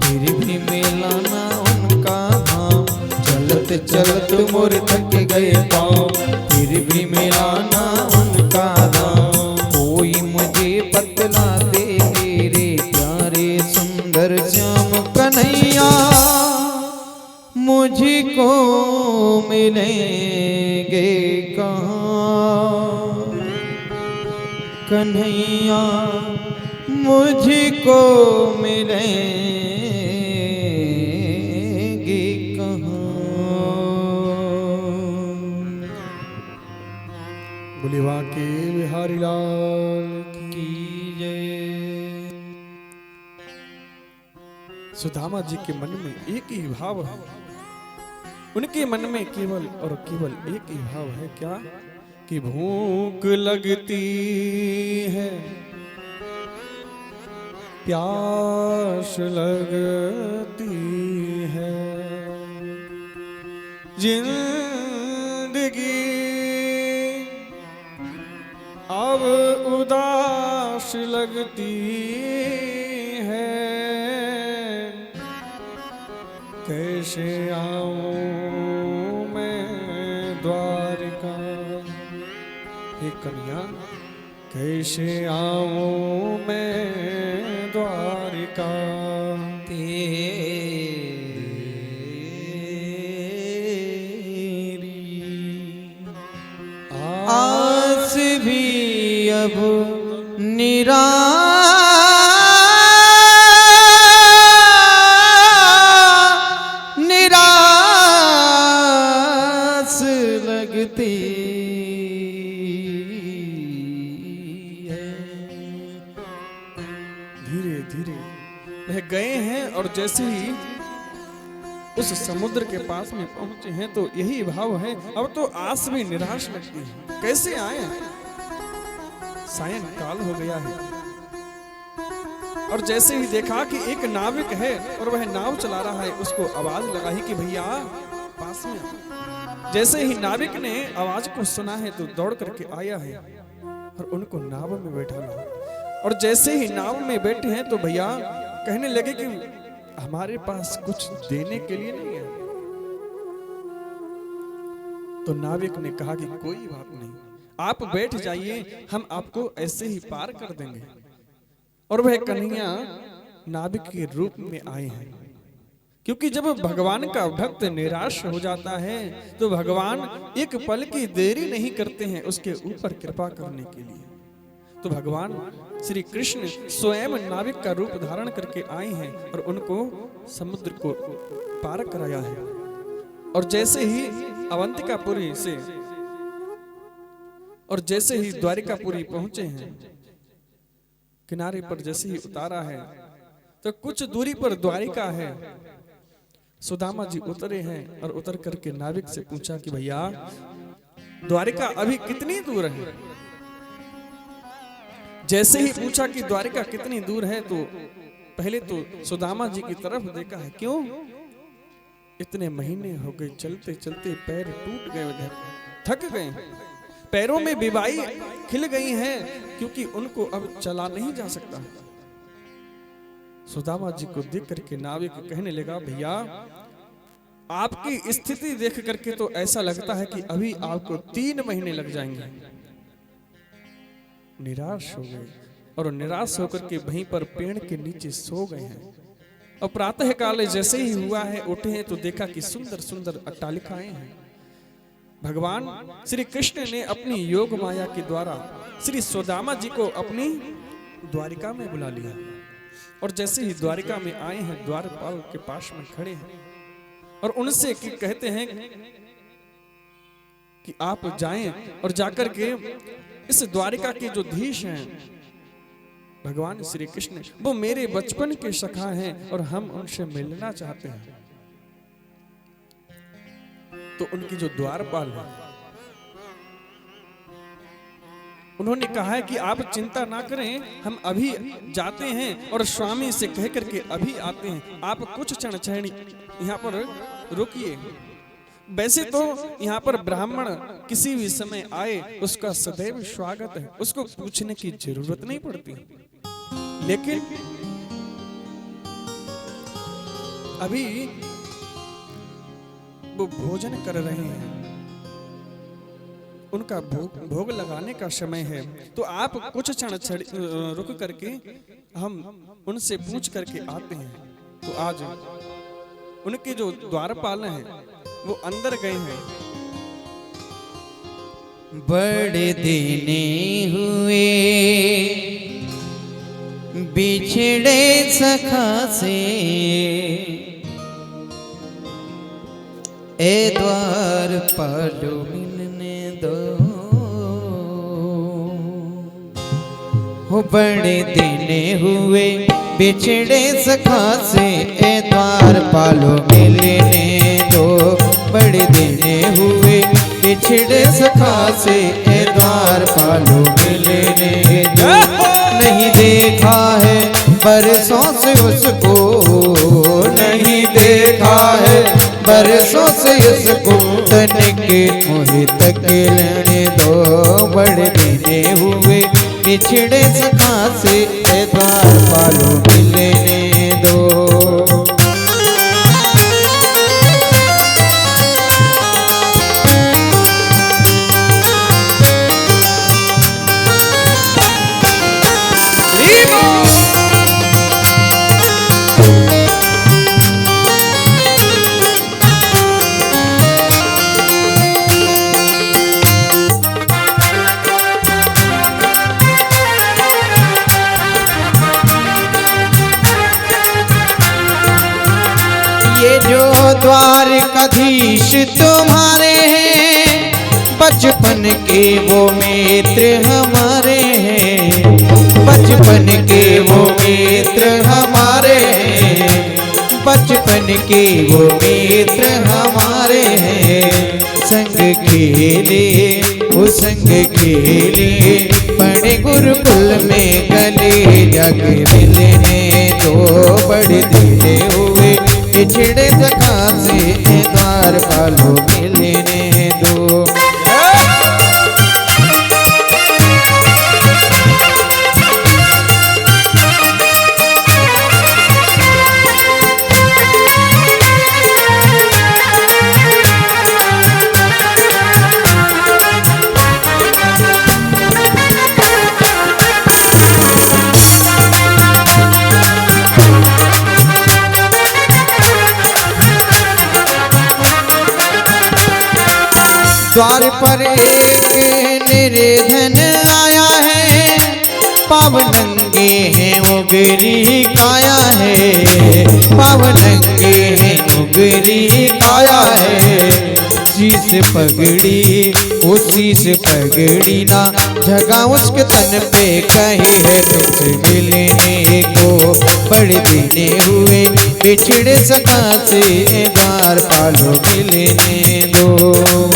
फिर भी मिला ना उनका धाम। चलत चलत मोरे थक गए पाँव, फिर भी मिला ना उनका धाम। कोई मुझे बतला दे मेरे प्यारे सुंदर श्याम कन्हैया, मुझको मिलेंगे कहाँ कन्हैया, मुझको मिलेंगे कहाँ। बोलिवा के बिहारी लाल की जय। सुदामा जी के मन में एक ही भाव है, उनके मन में केवल और केवल एक ही भाव है, क्या कि भूख लगती है, प्यास लगती है, जिंदगी अब उदास लगती है, कैसे आऊं मैं द्वारिका, हे कन्या कैसे आऊं मैं द्वारिका, तेरी आस भी अब निराश लगती है। धीरे धीरे वह गए हैं और जैसे ही उस समुद्र के पास में पहुंचे हैं तो यही भाव है, अब तो आस भी निराश लगती है, कैसे आए, सायं काल हो गया है। और जैसे ही देखा कि एक नाविक है और वह नाव चला रहा है, उसको आवाज लगाई कि भैया पास में आ। जैसे ही नाविक ने आवाज को सुना है तो दौड़ करके आया है और उनको नाव में बैठा लिया। और जैसे ही नाव में बैठे हैं तो भैया कहने लगे कि हमारे पास कुछ देने के लिए नहीं है। तो नाविक ने कहा कि कोई बात नहीं, आप बैठ जाइए, हम आपको ऐसे ही पार कर देंगे। और वह कन्हैया नाविक के रूप में आए हैं, क्योंकि जब भगवान का भक्त निराश हो जाता है तो भगवान एक पल की देरी नहीं करते हैं उसके ऊपर कृपा करने के लिए। तो भगवान श्री कृष्ण स्वयं नाविक का रूप धारण करके आए हैं और उनको समुद्र को पार कराया है। और जैसे ही अवंतिकापुरी से और जैसे ही द्वारिकापुरी पहुंचे हैं, किनारे पर जैसे ही उतारा है तो कुछ दूरी पर द्वारिका है। सुदामा जी उतरे हैं और उतर करके नाविक से पूछा कि भैया द्वारिका अभी कितनी दूर है। जैसे ही पूछा कि द्वारिका कितनी दूर है तो पहले तो सुदामा जी की तरफ देखा है, क्यों इतने महीने हो गए चलते चलते पैर टूट गए, थक गए, पैरों में बीबाई खिल गई हैं क्योंकि उनको अब चला नहीं जा सकता। सुदामा जी को देख करके नाविक कहने लगा, भैया आपकी स्थिति देख करके तो ऐसा लगता है कि अभी आपको 3 महीने लग जाएंगे। निराश हो गए और निराश होकर के वहीं पर पेड़ के नीचे सो गए हैं। और प्रातः काल जैसे ही हुआ है उठे हैं तो देखा कि सुंदर सुंदर अट्टालिकाएं हैं। भगवान श्री कृष्ण ने अपनी योग माया के द्वारा श्री सुदामा जी को अपनी द्वारिका में बुला लिया। और जैसे ही द्वारिका में आए हैं द्वारपाल के पास में खड़े हैं और उनसे कहते हैं कि आप जाएं और जाकर के इस द्वारिका के जो धीश हैं भगवान श्री कृष्ण, वो मेरे बचपन के सखा हैं और हम उनसे मिलना चाहते हैं। तो उनकी जो द्वारपाल है उन्होंने कहा है कि आप चिंता ना करें, हम अभी जाते हैं और स्वामी से कह करके अभी आते हैं, आप कुछ क्षण यहाँ पर रुकिए। वैसे तो यहाँ पर ब्राह्मण किसी भी समय आए उसका सदैव स्वागत है, उसको पूछने की जरूरत नहीं पड़ती, लेकिन अभी वो भोजन कर रहे हैं, उनका भोग लगाने का समय है, तो आप कुछ क्षण रुक करके हम उनसे पूछ करके आते हैं। तो आज उनके जो द्वारपाल हैं वो अंदर गए हैं। बड़े दिन हुए बिछड़े सखा से, ए द्वारपालो मिलने दो। हो बड़े दिन हुए बिछड़े सखा से, ए द्वारपालो मिलने दो। बड़े दिन हुए बिछड़े सखा से, ए द्वारपालो मिलने दो। नहीं देखा है बरसों से उसको, नहीं देखा है बरसों से उसको। तनिक मुझे तक लेने दो। बड़े दिन हुए बिछड़े सखा से, ए द्वारपालो मिलने दो। ये जो द्वारकाधीश तुम्हारे हैं, बचपन के वो मित्र हमारे हैं। बचपन के वो मित्र हमारे हैं। बचपन के वो मित्र हमारे हैं। संग खेले वो संग खेले, बड़े गुरुकुल में गले जग मिलने दो। बड़े दिन हुए बिछड़े सखा से, ए द्वारपालो मिलने दो। द्वार पर एक निर्धन आया है, पाव नंगे हैं उगरी काया है। पाव नंगे हैं उगरी काया है। शीस पगड़ी वो शीस पगड़ी ना, जगह उसके तन पे कहीं है तुझसे मिलने को। बड़े दिन हुए बिछड़े सखा से, द्वारपालो मिलने दो।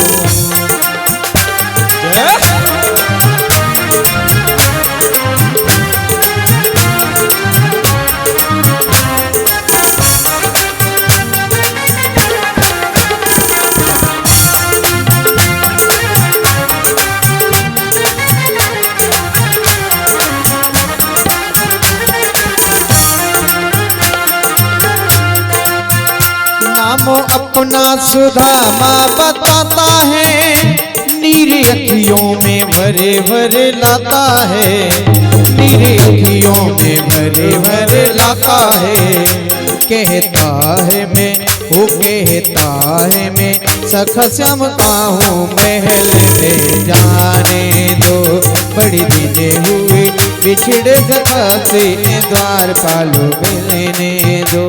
अपना सुदामा बताता है, नीर अखियों में भरे भरे लाता है। नीर अखियों में भरे भरे लाता है। कहता है मैं वो कहता है मैं, सखा श्याम का हूँ महल में जाने दो। बड़ी दिन हुए बिछड़े सखा से, द्वारपालो मिलने दो।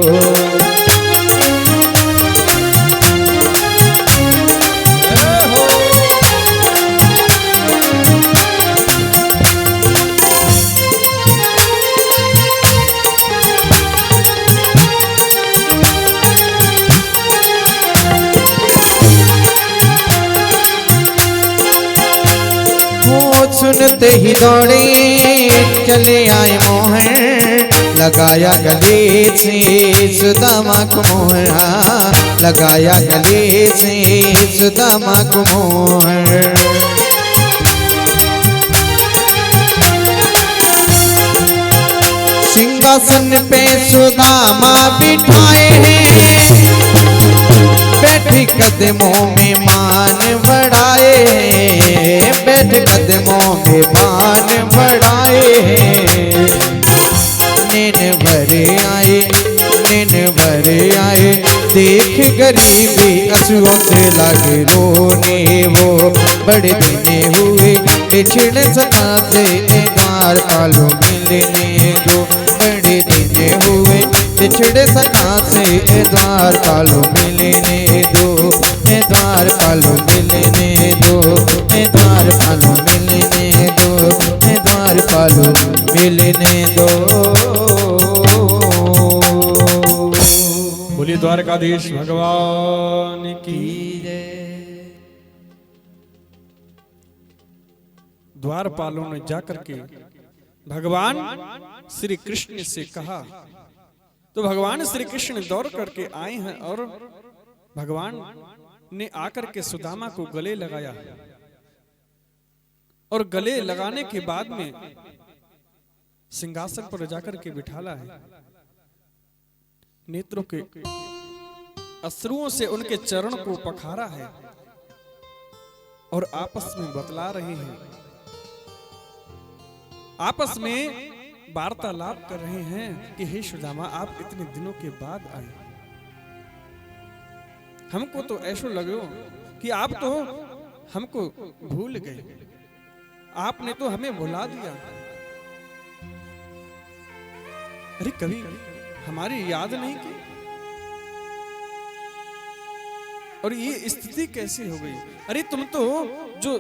सुनते ही दौड़े चले आए मोहन, लगाया गले से सुदामा को मोहन। लगाया गले से सुदामा को मोहन। सिंहासन पे सुदामा बिठाए हैं, बैठे कदमों में मान बढ़ाए हैं। बैठे कदमों में मान बढ़ाए हैं। नैन भरे आए देख गरीबी आंसुओं से लगे रोने वो। बड़े दिन हुए बिछड़ सका से द्वार पालो मिलने दो। बड़े दिन हुए बिछड़ सका से द्वार पालो मिलने दो। द्वार पालो मिलने दो। द्वार पालो मिलने दो। द्वार पालो मिलने दो। बोलिए द्वारकाधीश भगवान की। द्वारपालों ने जाकर के भगवान श्री कृष्ण से कहा, तो भगवान श्री कृष्ण दौड़ करके आए हैं और भगवान ने आकर के सुदामा को गले लगाया और गले लगाने के बाद में सिंहासन पर जाकर के बिठाला है। नेत्रों के अश्रुओं से उनके चरण को पखारा है और आपस में बतला रहे हैं, आपस में वार्तालाप कर रहे हैं कि हे सुदामा, आप इतने दिनों के बाद आए। हमको तो ऐसा लगे कि आप तो हमको भूल गए, आपने तो हमें भुला दिया। अरे कभी हमारी याद नहीं की, और ये स्थिति कैसे हो गई? अरे तुम तो जो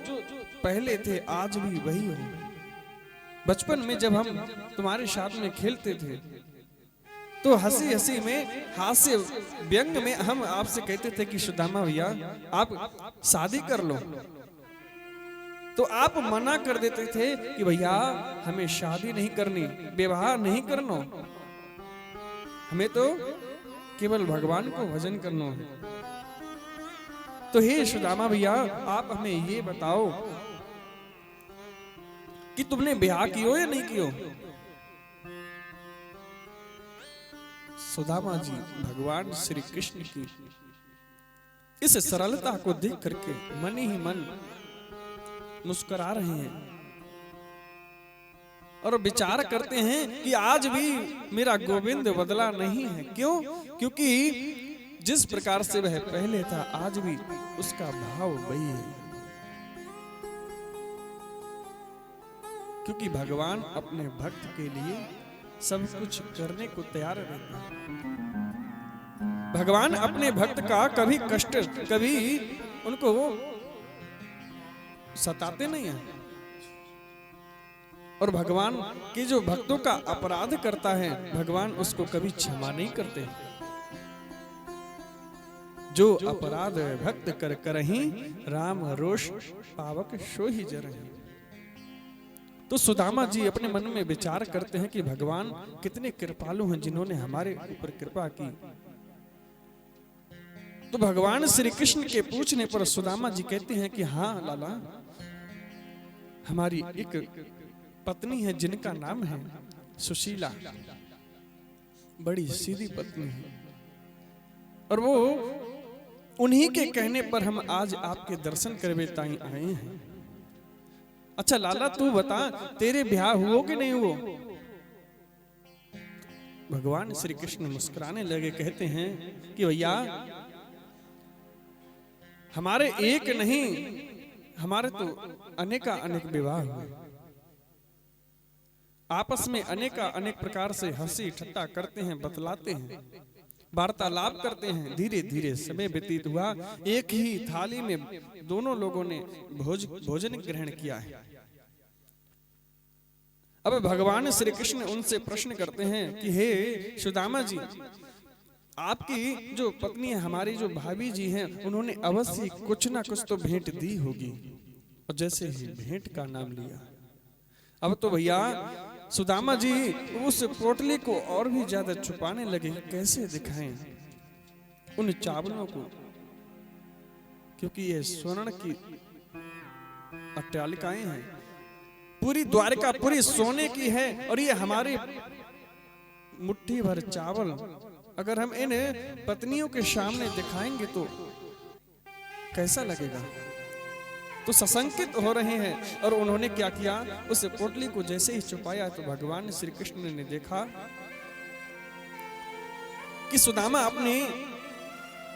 पहले थे आज भी वही हो। बचपन में जब हम तुम्हारे साथ में खेलते थे तो हंसी हंसी में, हास्य व्यंग में हम आपसे कहते थे कि सुदामा भैया आप शादी कर लो, तो आप मना कर देते थे कि भैया हमें शादी नहीं करनी, विवाह नहीं करना, हमें तो केवल भगवान को भजन करना है। तो हे सुदामा भैया आप हमें ये बताओ कि तुमने ब्याह कियो या नहीं कियो? सुदामा जी भगवान श्री कृष्ण की इस सरलता को देख करके मन ही मन मुस्कुरा रहे हैं और विचार करते हैं कि आज भी मेरा गोविंद बदला नहीं है। क्यों? क्योंकि जिस प्रकार से वह पहले था आज भी उसका भाव वही है। क्योंकि भगवान अपने भक्त के लिए सब कुछ करने को तैयार रहते हैं। भगवान अपने भक्त का कभी कष्ट, कभी उनको सताते नहीं हैं। और भगवान के जो भक्तों का अपराध करता है भगवान उसको कभी क्षमा नहीं करते। जो अपराध भक्त कर करही राम रोष पावक सो ही जरहि। तो सुदामा जी अपने मन में विचार करते हैं कि भगवान कितने कृपालु हैं जिन्होंने हमारे ऊपर कृपा की। तो भगवान श्री कृष्ण के पूछने पर सुदामा जी कहते हैं कि हाँ लाला, हमारी एक पत्नी है जिनका नाम है सुशीला, बड़ी सीधी पत्नी है, और वो उन्हीं के कहने पर हम आज आपके दर्शन करवे ताई आए हैं। अच्छा लाला तू बता, तेरे ब्याह हुआ कि नहीं हुआ? भगवान श्री कृष्ण मुस्कुराने लगे, कहते हैं कि भैया हमारे एक नहीं, हमारे तो अनेका अनेक विवाह हुए। आपस में अनेका अनेक प्रकार से हंसी ठट्टा करते हैं, बतलाते हैं, वार्तालाप करते हैं। धीरे धीरे समय व्यतीत हुआ, एक ही थाली में दोनों लोगों ने भोजन ग्रहण किया है। अब भगवान श्री कृष्ण उनसे प्रश्न करते हैं कि हे सुदामा जी, आपकी जो पत्नी है, हमारी जो भाभी जी हैं, उन्होंने अवश्य कुछ ना कुछ तो भेंट दी होगी। और जैसे ही भेंट का नाम लिया, अब तो भैया सुदामा जी उस पोटली को और भी ज्यादा छुपाने लगे। कैसे दिखाएं उन चावलों को, क्योंकि ये स्वर्ण की अट्टालिकाएं हैं, पूरी द्वारका पूरी सोने की है, और ये हमारी मुट्ठी भर चावल अगर हम इन पत्नियों के सामने दिखाएंगे तो कैसा लगेगा? तो सशंकित हो रहे हैं। और उन्होंने क्या किया, उस पोटली को जैसे ही छुपाया तो भगवान श्री कृष्ण ने देखा कि सुदामा अपनी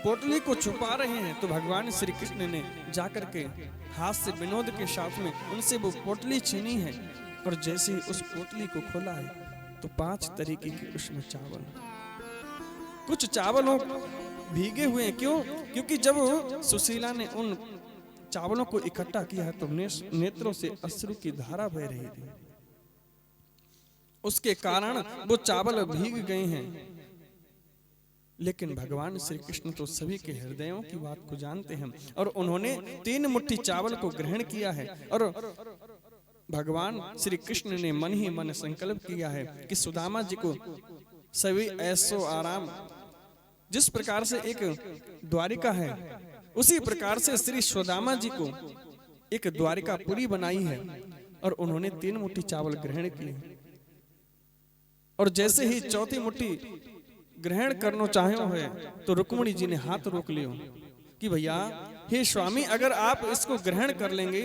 पोटली को छुपा रहे हैं, तो भगवान श्री कृष्ण ने जाकर के हाथ से विनोद के साथ में उनसे वो पोटली छीनी है, और जैसे ही उस पोटली को खोला है तो 5 तरीके के उसमें चावल, कुछ चावलों भीगे हुए हैं। क्यों? क्योंकि जब सुशीला ने उन चावलों को इकट्ठा किया है तो नेत्रों से अश्रु की धारा बह रही थी, उसके कारण वो चावल भीग गए हैं। लेकिन भगवान श्री कृष्ण तो सभी के हृदयों की बात को जानते हैं, और उन्होंने 3 मुट्ठी चावल को ग्रहण किया है, और भगवान श्री कृष्ण ने मन ही मन संकल्प किया है कि सुदामा जी को सभी ऐसो आराम, जिस प्रकार से एक द्वारिका है उसी प्रकार से श्री सुदामा जी को एक द्वारिका पुरी बनाई है, और उन्होंने 3 मुट्ठी चावल ग्रहण किए। और जैसे ही 4थी मुट्ठी ग्रहण करना चाहे है तो रुक्मिणी जी ने हाथ रोक लियो कि भैया, हे स्वामी, अगर आप इसको ग्रहण कर लेंगे,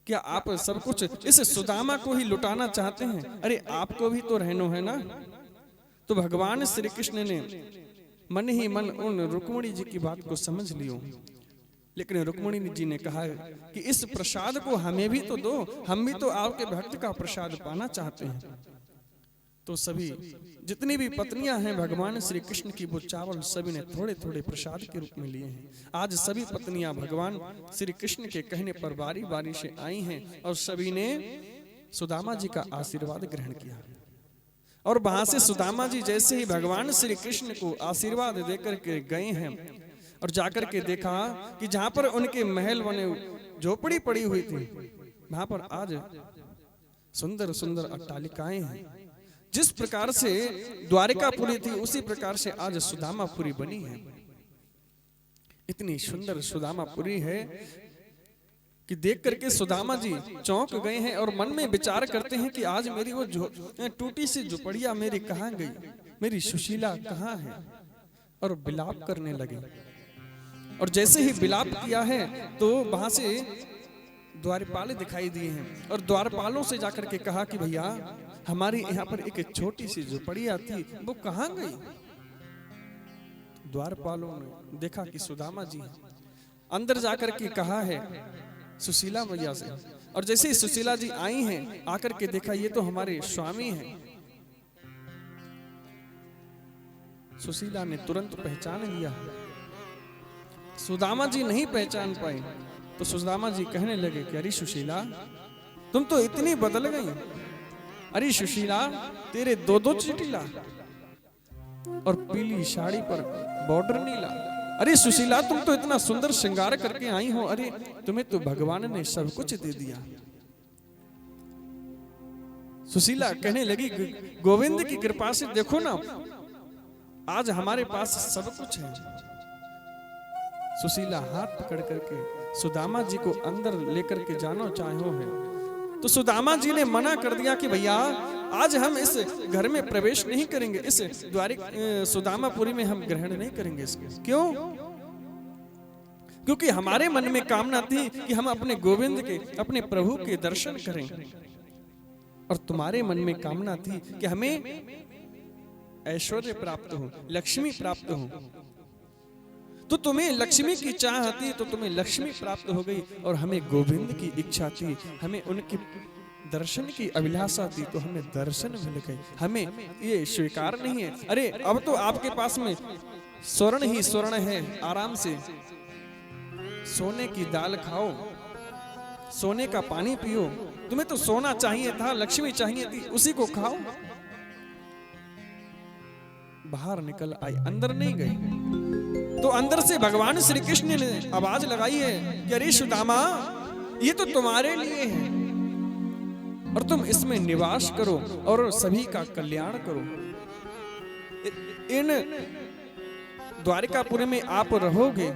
क्या आप सब कुछ इस सुदामा को ही लुटाना चाहते हैं? अरे आपको भी तो रहना है ना। तो भगवान श्री कृष्ण ने मन ही मन उन रुक्मिणी जी की बात को समझ लियो, लेकिन रुक्मिणी जी ने कहा कि इस प्रसाद को हमें भी तो दो, हम भी तो आपके भक्त का प्रसाद पाना चाहते हैं। तो सभी जितनी भी पत्नियां हैं भगवान श्री कृष्ण की, वो चावल सभी ने थोड़े थोड़े प्रसाद के रूप में लिए हैं। आज सभी पत्नियां भगवान श्री कृष्ण के कहने पर बारी बारी से आई हैं, और सभी ने सुदामा जी का आशीर्वाद ग्रहण किया। और वहां से सुदामा जी जैसे ही भगवान श्री कृष्ण को आशीर्वाद देकर के गए हैं, और जाकर के देखा कि जहां पर उनके महल बने झोपड़ी पड़ी हुई थी, वहां पर आज सुंदर सुंदर अट्टालिकाएं हैं। जिस प्रकार से द्वारिकापुरी थी उसी प्रकार से आज सुदामापुरी बनी है। इतनी सुंदर सुदामापुरी है कि देख करके सुदामा जी चौंक गए हैं, और मन में विचार करते हैं कि आज मेरी वो टूटी सी झुपड़िया मेरी कहाँ गई, मेरी सुशीला कहाँ है, और विलाप करने लगे। और जैसे ही विलाप किया है तो वहां से द्वारपाल दिखाई दिए हैं, और द्वारपालों से जाकर के कहा कि भैया, हमारी यहाँ पर एक छोटी सी झुपड़िया थी, वो कहाँ गई? द्वारपालों ने देखा कि सुदामा जी अंदर जाकर के कहा है सुशीला मैया से, और जैसे ही सुशीला जी आई हैं, आकर के देखा ये तो हमारे स्वामी हैं। सुशीला ने तुरंत पहचान लिया, सुदामा जी नहीं पहचान पाए। तो सुदामा जी कहने लगे कि अरे सुशीला, तुम तो इतनी बदल गई। अरे सुशीला, तेरे 2-2 चिटिला और पीली साड़ी पर बॉर्डर नीला। अरे सुशीला, तुम तो इतना सुंदर श्रृंगार करके आई हो। अरे तुम्हें तो भगवान ने सब कुछ दे दिया। सुशीला कहने लगी, गोविंद की कृपा से देखो ना, आज हमारे पास सब कुछ है। सुशीला हाथ पकड़ करके सुदामा जी को अंदर लेकर के जाना चाहो है, तो सुदामा जी ने मना कर दिया कि भैया, आज हम इस घर में प्रवेश नहीं करेंगे, इस सुदामापुरी में हम ग्रहण नहीं करेंगे इसके। क्यों? क्योंकि हमारे मन में कामना थी कि हम अपने गोविंद के, अपने प्रभु के दर्शन करें, और तुम्हारे मन में कामना थी कि हमें ऐश्वर्य प्राप्त हो, लक्ष्मी प्राप्त हो। तो तुम्हें लक्ष्मी की चाह थी तो तुम्हें लक्ष्मी प्राप्त हो गई, और हमें गोविंद की इच्छा थी, हमें उनके दर्शन की अभिलाषा थी, तो हमें दर्शन मिल गए। हमें ये स्वीकार नहीं है। अरे अब तो आपके पास में स्वर्ण ही स्वर्ण है, आराम से सोने की दाल खाओ, सोने का पानी पियो। तुम्हें तो सोना चाहिए था, लक्ष्मी चाहिए थी, उसी को खाओ। बाहर निकल आई, अंदर नहीं गई। तो अंदर से भगवान श्री कृष्ण ने आवाज लगाई है कि अरे सुदामा, ये तो तुम्हारे लिए है, और तुम इसमें निवास करो और सभी का कल्याण करो। इन द्वारिकापुरी में आप रहोगे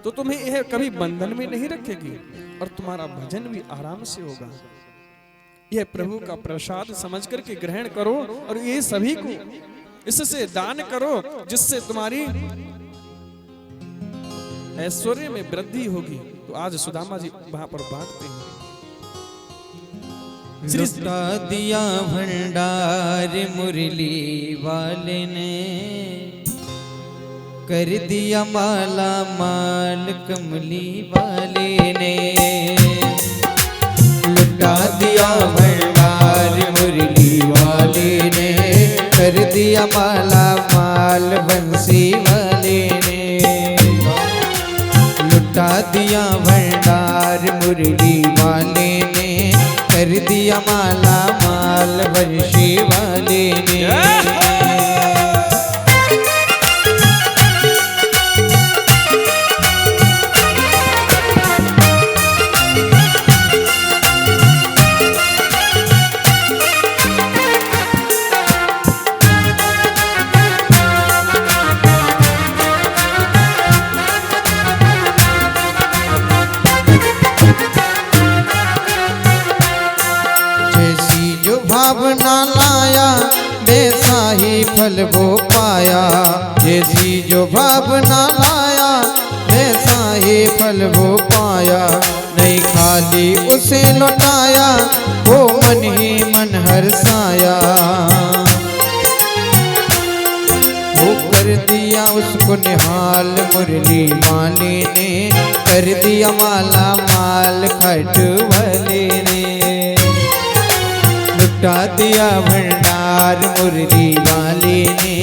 तो तुम्हें यह कभी बंधन में नहीं रखेगी, और तुम्हारा भजन भी आराम से होगा। यह प्रभु का प्रसाद समझ करके ग्रहण करो, और ये सभी को इससे दान करो, जिससे तुम्हारी ऐश्वर्य में वृद्धि होगी। तो आज सुदामा जी वहां पर बांटते हैं। लुटा दिया भंडार मुरली वाले ने, कर दिया माला माल कमली वाले ने, लुटा दिया भंडार मुरली वाले ने, कर दिया माला माल बंसी वाले ने, लुटा दिया भंडार मुरली वाले ने, कर दिया माला माल बंसी वाले ने। भावना लाया वैसा ही फल वो पाया, जैसी जो भावना लाया वैसा ही फल वो पाया, नहीं खाली उसे लौटाया वो मन ही मन हर्षाया, वो कर दिया उसको निहाल मुरली वाले ने, कर दिया माला माल खट वाले ने, लुटा दिया भंडार मुरली वाले ने,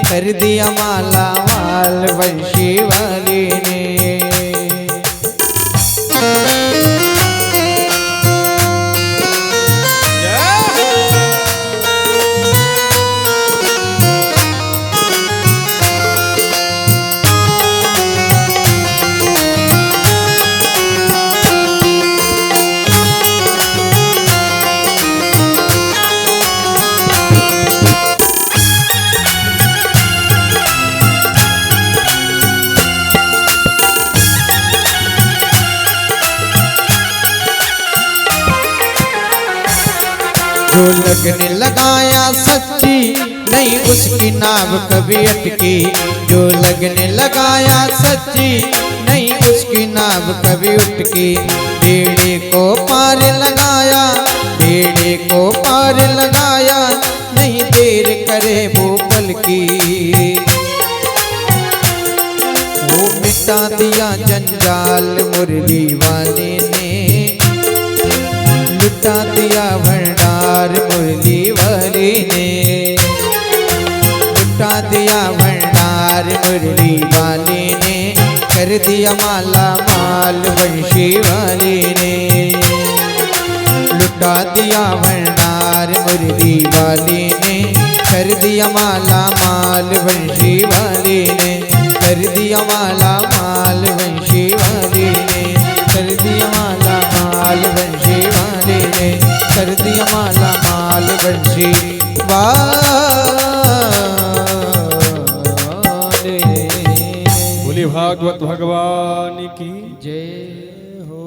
कर दिया माला माल बंशी वाले ने। जो लगने लगाया सच्ची नहीं उसकी नाव कभी अटकी, जो लगने लगाया सच्ची नहीं उसकी नाव कभी उटकी, बेड़े को पार लगाया बेड़े को पार लगाया, नहीं देर करे वो पल की, वो मिटा दिया जंजाल मुरली वाले ने, लुटा दिया भंडार मुरली वाले ने, लुटा दिया भंडार मुरली वाले ने, कर दिया माला माल बंशी वाले ने, लुटा दिया भंडार मुरली वाले ने, कर दिया माला माल बंशी वाले ने, कर दिया माला माल बंशी वाले ने, कर दिया माला माल बंशी वाले ने, कर दिया माला माल बंशी वाले। बोली भागवत भगवान की जय हो।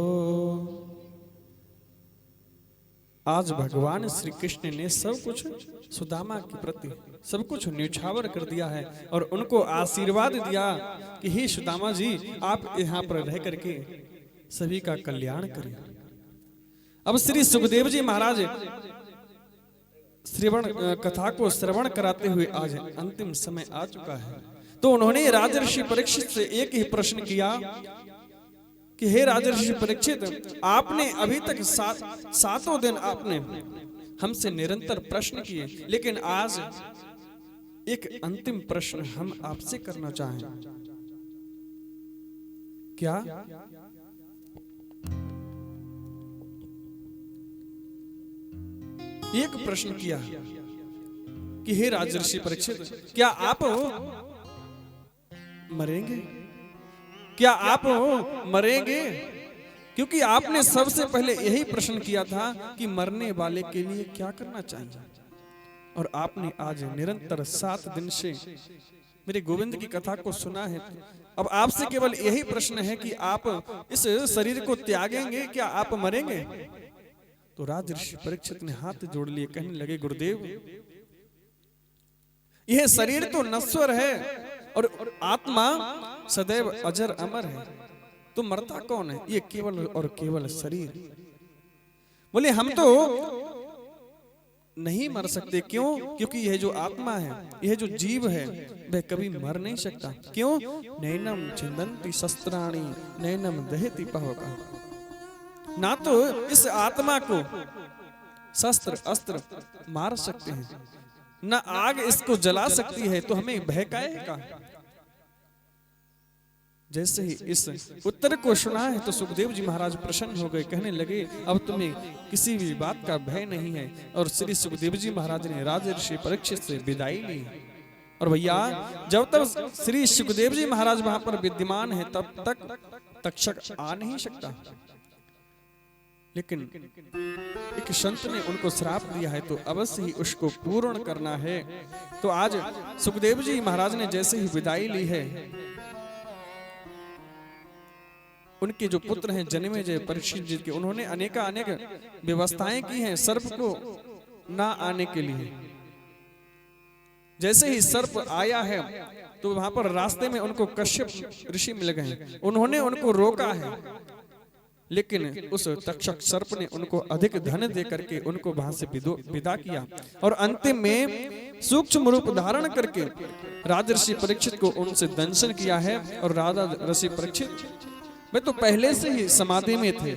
आज भगवान श्री कृष्ण ने सब कुछ सुदामा के प्रति सब कुछ न्यौछावर कर दिया है और उनको आशीर्वाद दिया कि हे सुदामा जी आप यहाँ पर रह करके सभी का कल्याण करें। अब श्री सुखदेव जी महाराज श्रवण कथा को श्रवण कराते हुए आज अंतिम समय आ चुका है, तो उन्होंने राजर्षि परीक्षित से एक ही प्रश्न किया कि हे राजर्षि परीक्षित, आपने अभी तक सातों दिन आपने हमसे निरंतर प्रश्न किए, लेकिन आज एक अंतिम प्रश्न हम आपसे करना चाहें। क्या? एक प्रश्न किया कि हे राजर्षि परीक्षित, क्या आप मरेंगे? क्या आप मरेंगे? क्योंकि आपने सबसे पहले यही प्रश्न किया था कि मरने वाले के लिए क्या करना चाहिए, और आपने आज निरंतर 7 दिन से मेरे गोविंद की कथा को सुना है। अब आपसे केवल यही प्रश्न है कि आप इस शरीर को त्यागेंगे, क्या आप मरेंगे? तो राजर्षि परीक्षित ने हाथ जोड़ लिए, कहने लगे गुरुदेव, यह शरीर तो नश्वर है और आत्मा सदैव अजर अमर है, तो मरता कौन है? ये केवल और केवल शरीर। बोले हम तो नहीं मर सकते। क्यों? क्योंकि यह जो आत्मा है, यह जो जीव है, वह कभी मर नहीं सकता। क्यों? नैनम छिंदन्ति शस्त्राणि नैनम दहति पावका। ना तो इस आत्मा को शस्त्र अस्त्र मार सकते हैं, ना आग इसको जला सकती है, तो हमें भय काहे का? जैसे ही इस उत्तर को सुना है तो सुखदेव जी महाराज प्रसन्न हो गए, कहने लगे अब तुम्हें किसी भी बात का भय नहीं है। और श्री सुखदेव जी महाराज ने राजर्षि परीक्षित से विदाई ली। और भैया जब तक श्री सुखदेव जी महाराज वहां पर विद्यमान है तब तक तक्षक आ नहीं सकता। लेकिन एक संत ने उनको श्राप दिया है तो अवश्य ही उसको पूर्ण करना है। तो आज सुखदेव जी महाराज ने जैसे ही विदाई ली है, उनके जो पुत्र हैं जन्मेजय परीक्षित जी के, उन्होंने अनेक व्यवस्थाएं की हैं सर्प को ना आने के लिए। जैसे ही सर्प आया है तो वहां पर रास्ते में उनको कश्यप ऋषि मिल गए, उन्होंने उनको रोका है। लेकिन उस तक्षक सर्प ने उनको अधिक धन दे करके उनको वहां से विदा किया। और अंतिम में सूक्ष्म रूप धारण करके राजर्षि परीक्षित को उनसे दंशन किया है। और राजा ऋषि परीक्षित वे तो पहले से ही समाधि में थे,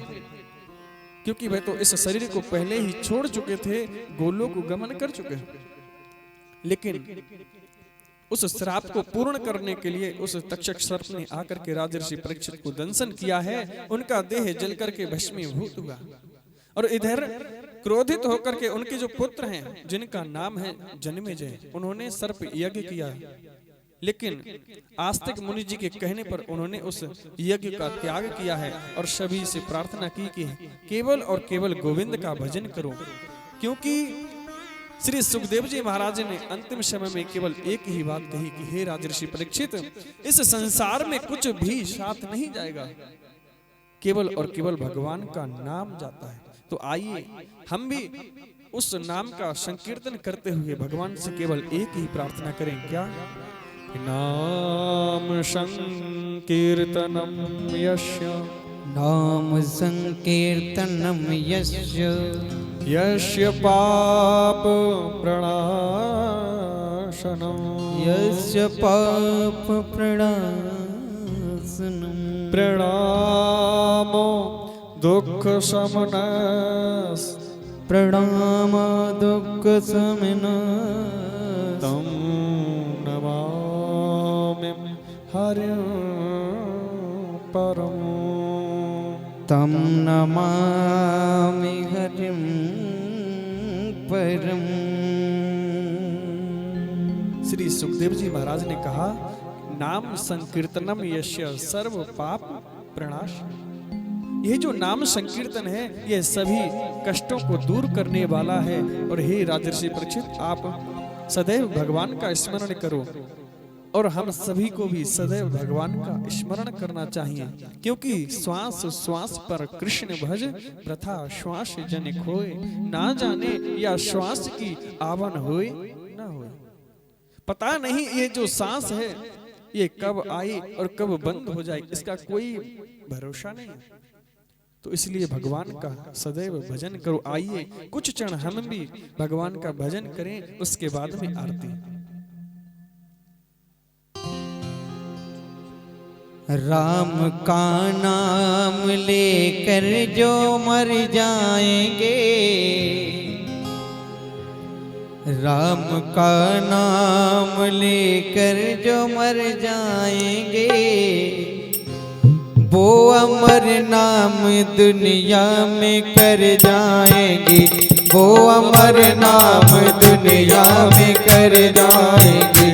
क्योंकि वे तो इस शरीर को पहले ही छोड़ चुके थे, गोलोक को गमन कर चुके। लेकिन उस श्राप को पूर्ण करने के लिए उस तक्षक सर्प ने आकर के राजर्षि परीक्षित को दंशन किया है। उनका देह जल करके भस्मीभूत हुआ। और इधर क्रोधित होकर के उनके जो पुत्र हैं जिनका नाम है जन्मेजय, उन्होंने सर्प यज्ञ किया। लेकिन आस्तिक मुनि जी के कहने पर उन्होंने उस यज्ञ का त्याग किया है और सभी से प्रार्थना की कि केवल और केवल गोविंद का भजन करो। क्योंकि श्री सुखदेव जी महाराज ने अंतिम समय में केवल एक ही बात कही कि हे राजर्षि परीक्षित, इस संसार में कुछ भी साथ नहीं जाएगा, केवल और केवल भगवान का नाम जाता है। तो आइए हम भी उस नाम का संकीर्तन करते हुए भगवान से केवल एक ही प्रार्थना करें। क्या? नाम संकीर्तनम यस्य, नाम संकीर्तनम यस्य, यस्य पाप प्रणाशनम, यस्य पाप प्रणाशनम, प्रणामो दुख शमनस्, प्रणाम दुख शमनस्, तम नमामि हरिं परम, तम नमामि हरिं परम। श्री सुखदेव जी महाराज ने कहा, नाम संकीर्तनम यस्य सर्व पाप प्रणाश। यह जो नाम संकीर्तन है यह सभी कष्टों को दूर करने वाला है। और हे राजर्षि परीक्षित, आप सदैव भगवान का स्मरण करो और हम सभी को भी सदैव भगवान का स्मरण करना चाहिए। क्योंकि श्वास श्वास पर कृष्ण भज, प्रथा श्वास जन खोए, ना जाने या श्वास की आवन होए ना होए। पता नहीं ये जो सांस है ये कब आई और कब बंद हो जाए, इसका कोई भरोसा नहीं। तो इसलिए भगवान का सदैव भजन करो। आइए कुछ क्षण हम भी भगवान का भजन करें, उसके बाद में आरती। राम का नाम लेकर जो मर जाएंगे, राम का नाम लेकर जो मर जाएंगे, वो अमर नाम दुनिया में कर जाएंगे, वो अमर नाम दुनिया में कर जाएंगे।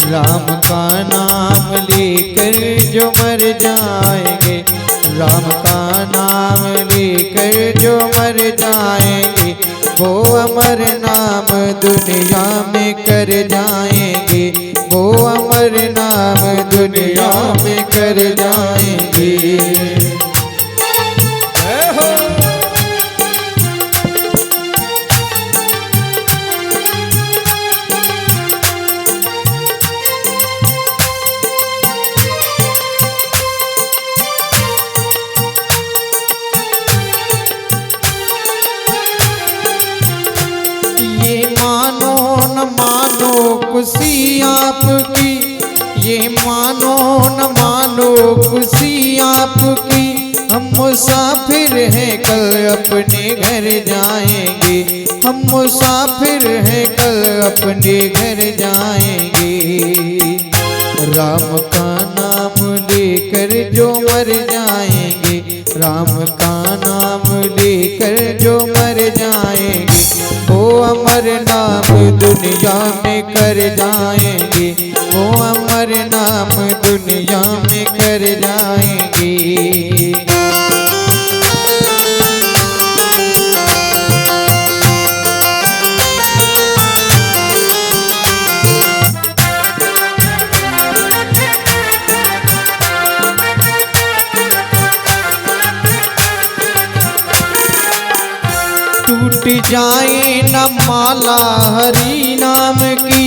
राम का नाम लेकर जो मर जाएंगे, राम का नाम लेकर जो मर जाएंगे, वो अमर नाम दुनिया में कर जाएंगे, वो अमर नाम दुनिया में कर जाएंगे। ये ये मानो न मानो खुशी आपकी, हम मुसाफिर हैं कल अपने घर जाएंगे, हम मुसाफिर हैं कल अपने घर जाएंगे। राम का नाम लेकर जो मर जाएंगे, राम का नाम लेकर जो मर जाएंगे, वो अमर नाम दुनिया में कर जाएंगे, वो अमर नाम दुनिया में कर जाएंगे। टूट जाए न माला हरि नाम की,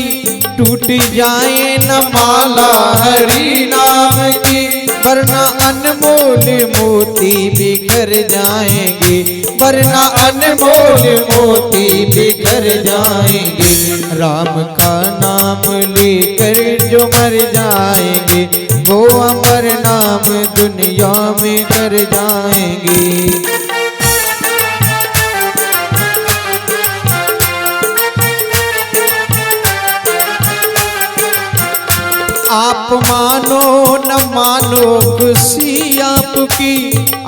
टूट जाए न माला हरि नाम की, वरना अनमोल मोती बिखर जाएंगे, वरना अनमोल मोती बिखर जाएंगे। राम का नाम लेकर जो मर जाएंगे, वो अमर नाम दुनिया में कर जाएंगे। आप मानो न मानो खुशी आपकी,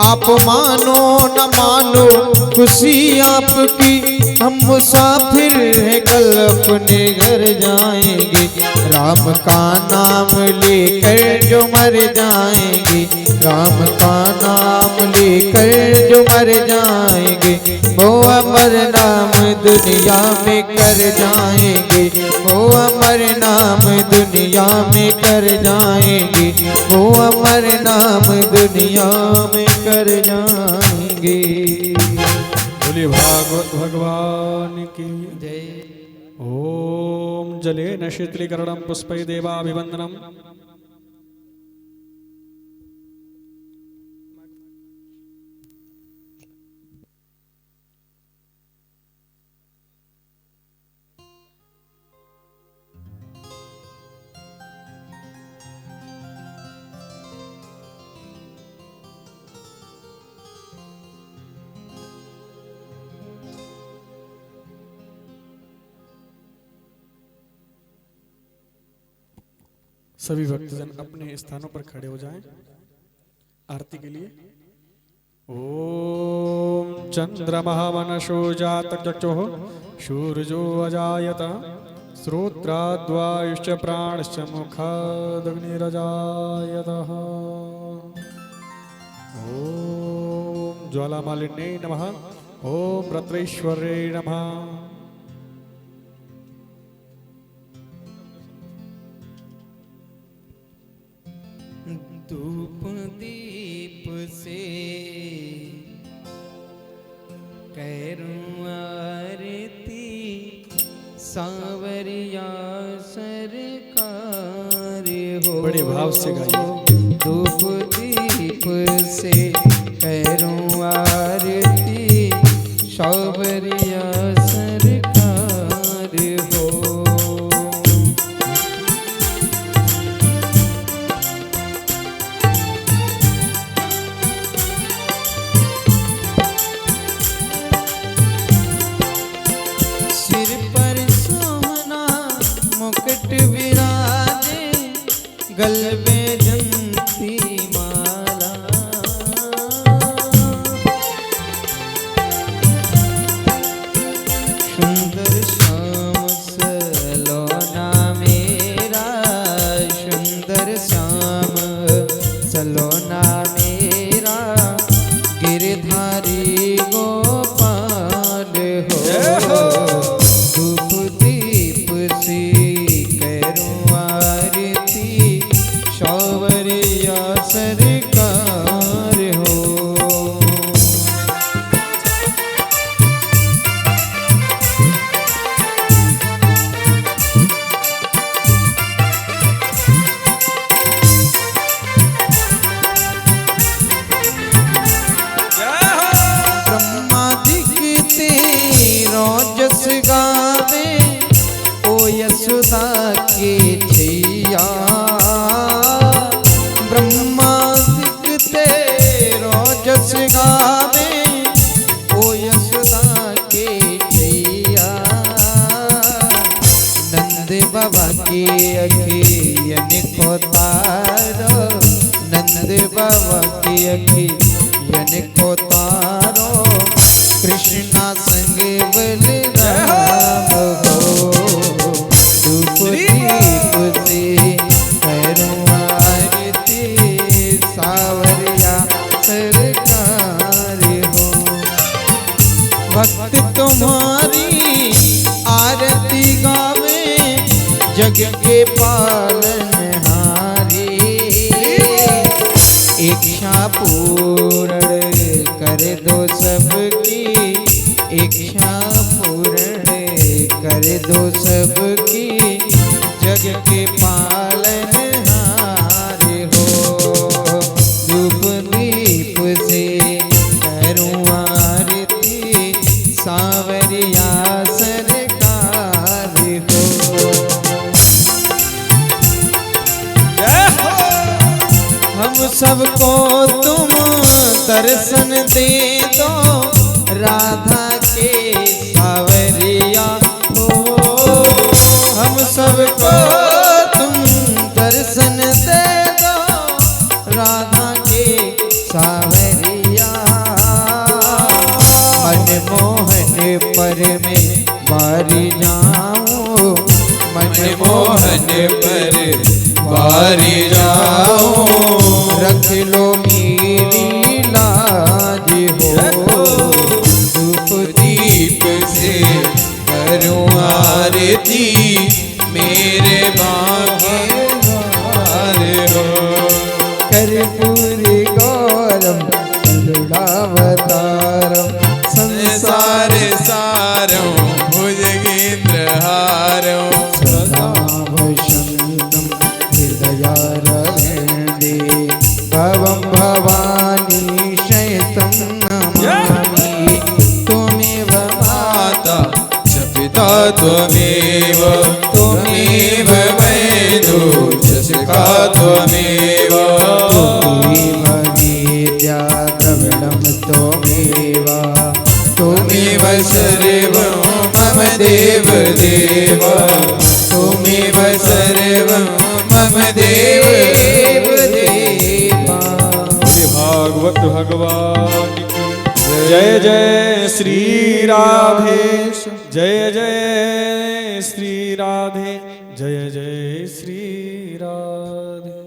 आप मानो न मानो खुशी आपकी, हम मुसाफिर हैं कल अपने घर जाएंगे, राम का नाम लेकर जो मर जाएंगे, राम का नाम लेकर जो मर जाएंगे, वो अमर नाम दुनिया में कर जाएंगे, वो अमर नाम दुनिया में कर जाएंगे, वो अमर नाम दुनिया में कर जाएंगे। बोलिए भागवत भगवान की जय। ओम जले न शीतलीकरणम पुष्पै देवाभिवंदनम। सभी भक्तजन अपने स्थानों पर खड़े हो जाएं आरती के लिए। ओम चंद्रमा मनशो जात चक्षुः सूर्यो अजायत श्रोत्राद्वायुश्च प्राणश्च मुखादग्निरजायतः। ओम ज्वालामालिन्ये नमः। ओम रत्रेश्वर्ये नमः। धूप दीप से करूं आरती, सांवरिया सरकार हो। बड़े भाव से गाइए। धूप दीप से करूं आरती, सांवरिया सरकार हो। गल में जंती माला, सुंदर श्याम सलोना मेरा, सुंदर श्याम सलोना मेरा, गिरधारी गोपाल हो। धूप दीप से करूं आरती, सांवरिया सरकार हो। को तारो, नंद बाबा की अखियन को तारो, कृष्णा संगे बलराम हो। धूप दीप से करूं आरती, सावरिया सरकार हो। भक्त तुम्हारी आरती गावे, जग के पालनहारी। इच्छा पूर्ण कर दो सबकी, इच्छा पूर्ण कर दो सबकी, जग के पालनहार हो। धूप दीप से करूं आरती, सावरिया सरकार हो। हम सबको तुम दर्शन दे दो, राधा के सावरिया हो। हम सबको तुम दर्शन दे दो, राधा के सावरिया। मनमोहन पर में बारी जाऊं, मनमोहन पर बारी जाऊं, रख लो मेरी लाज हो। धूप दीप से करूं आरती, मेरे भाग्यवान हो। कर्पूरी गौरम करुणावतारम, संसार सारम भुजगेन्द्रहारम, सदा वसंतम हृदयारविंदे, भवं भवानी शयतं नमामि। त्वमेव माता च पिता त्वमेव, त्वमेव वैद्यो च शिखा त्वमेव, त्वमेव विद्या द्रविणं त्वमेव, त्वमेव सर्वं मम देव देव, त्वमेव सर्वं मम देव देवा। भागवत भगवान की जय जय श्री राधे, जय जय श्री राधे, जय जय श्री राधे।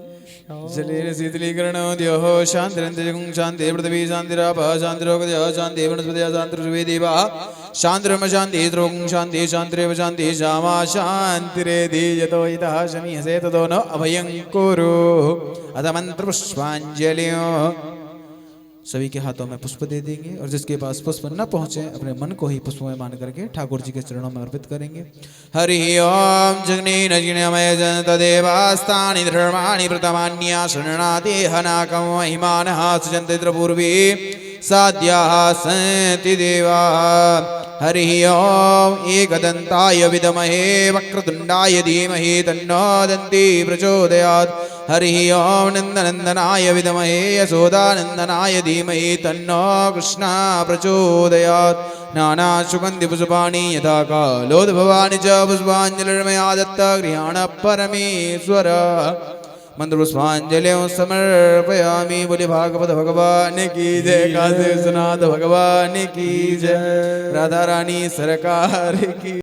जलेन शीतलीकरणोद्योः शान्तिरन्तरिक्षं शान्तिः पृथिवी शान्तिरापः शान्तिरोगदयः शान्तिः वनस्पतयः शान्तिर्वेदेवः शान्तिर्ब्रह्म शान्तिः त्रोगं शान्तिः शान्तिरेव शान्तिः श्यामा शान्तिरेधि यतो इतः शमीयसे ततो न अभयं कुरु। अथ मंत्रपुष्पाञ्जलिः। सभी के हाथों में पुष्प दे देंगे और जिसके पास पुष्प न पहुंचे अपने मन को ही पुष्प में मान करके ठाकुर जी के चरणों में अर्पित करेंगे। हरि ओम जगनीनजिनमय जनतदेवास्तानि धर्माणि प्रतमान्या शरणादेहनाकं महिमानः सुजन्तिद्रपूर्वी साध्याः सन्ति देवा। हरि ओम एकदन्ताय विद्महे वक्रतुण्डाय धीमहि तन्नो दन्ती प्रचोदयात्। हरि ओम नन्दनन्दनाय विद्महे यशोदानन्दनाय धीमहि तन्नो कृष्णा प्रचोदयात्। नानासुगन्धिपुष्पाणि यथा कालोद्भवानि च पुष्पाञ्जलिर्मया दत्ता गृहाण परमेश्वर। मंत्रपुष्पाञ्जलिं समर्पयामि। बोले भागवत भगवान की जय, काशी विश्वनाथ भगवान की जय, राधा रानी सरकार की।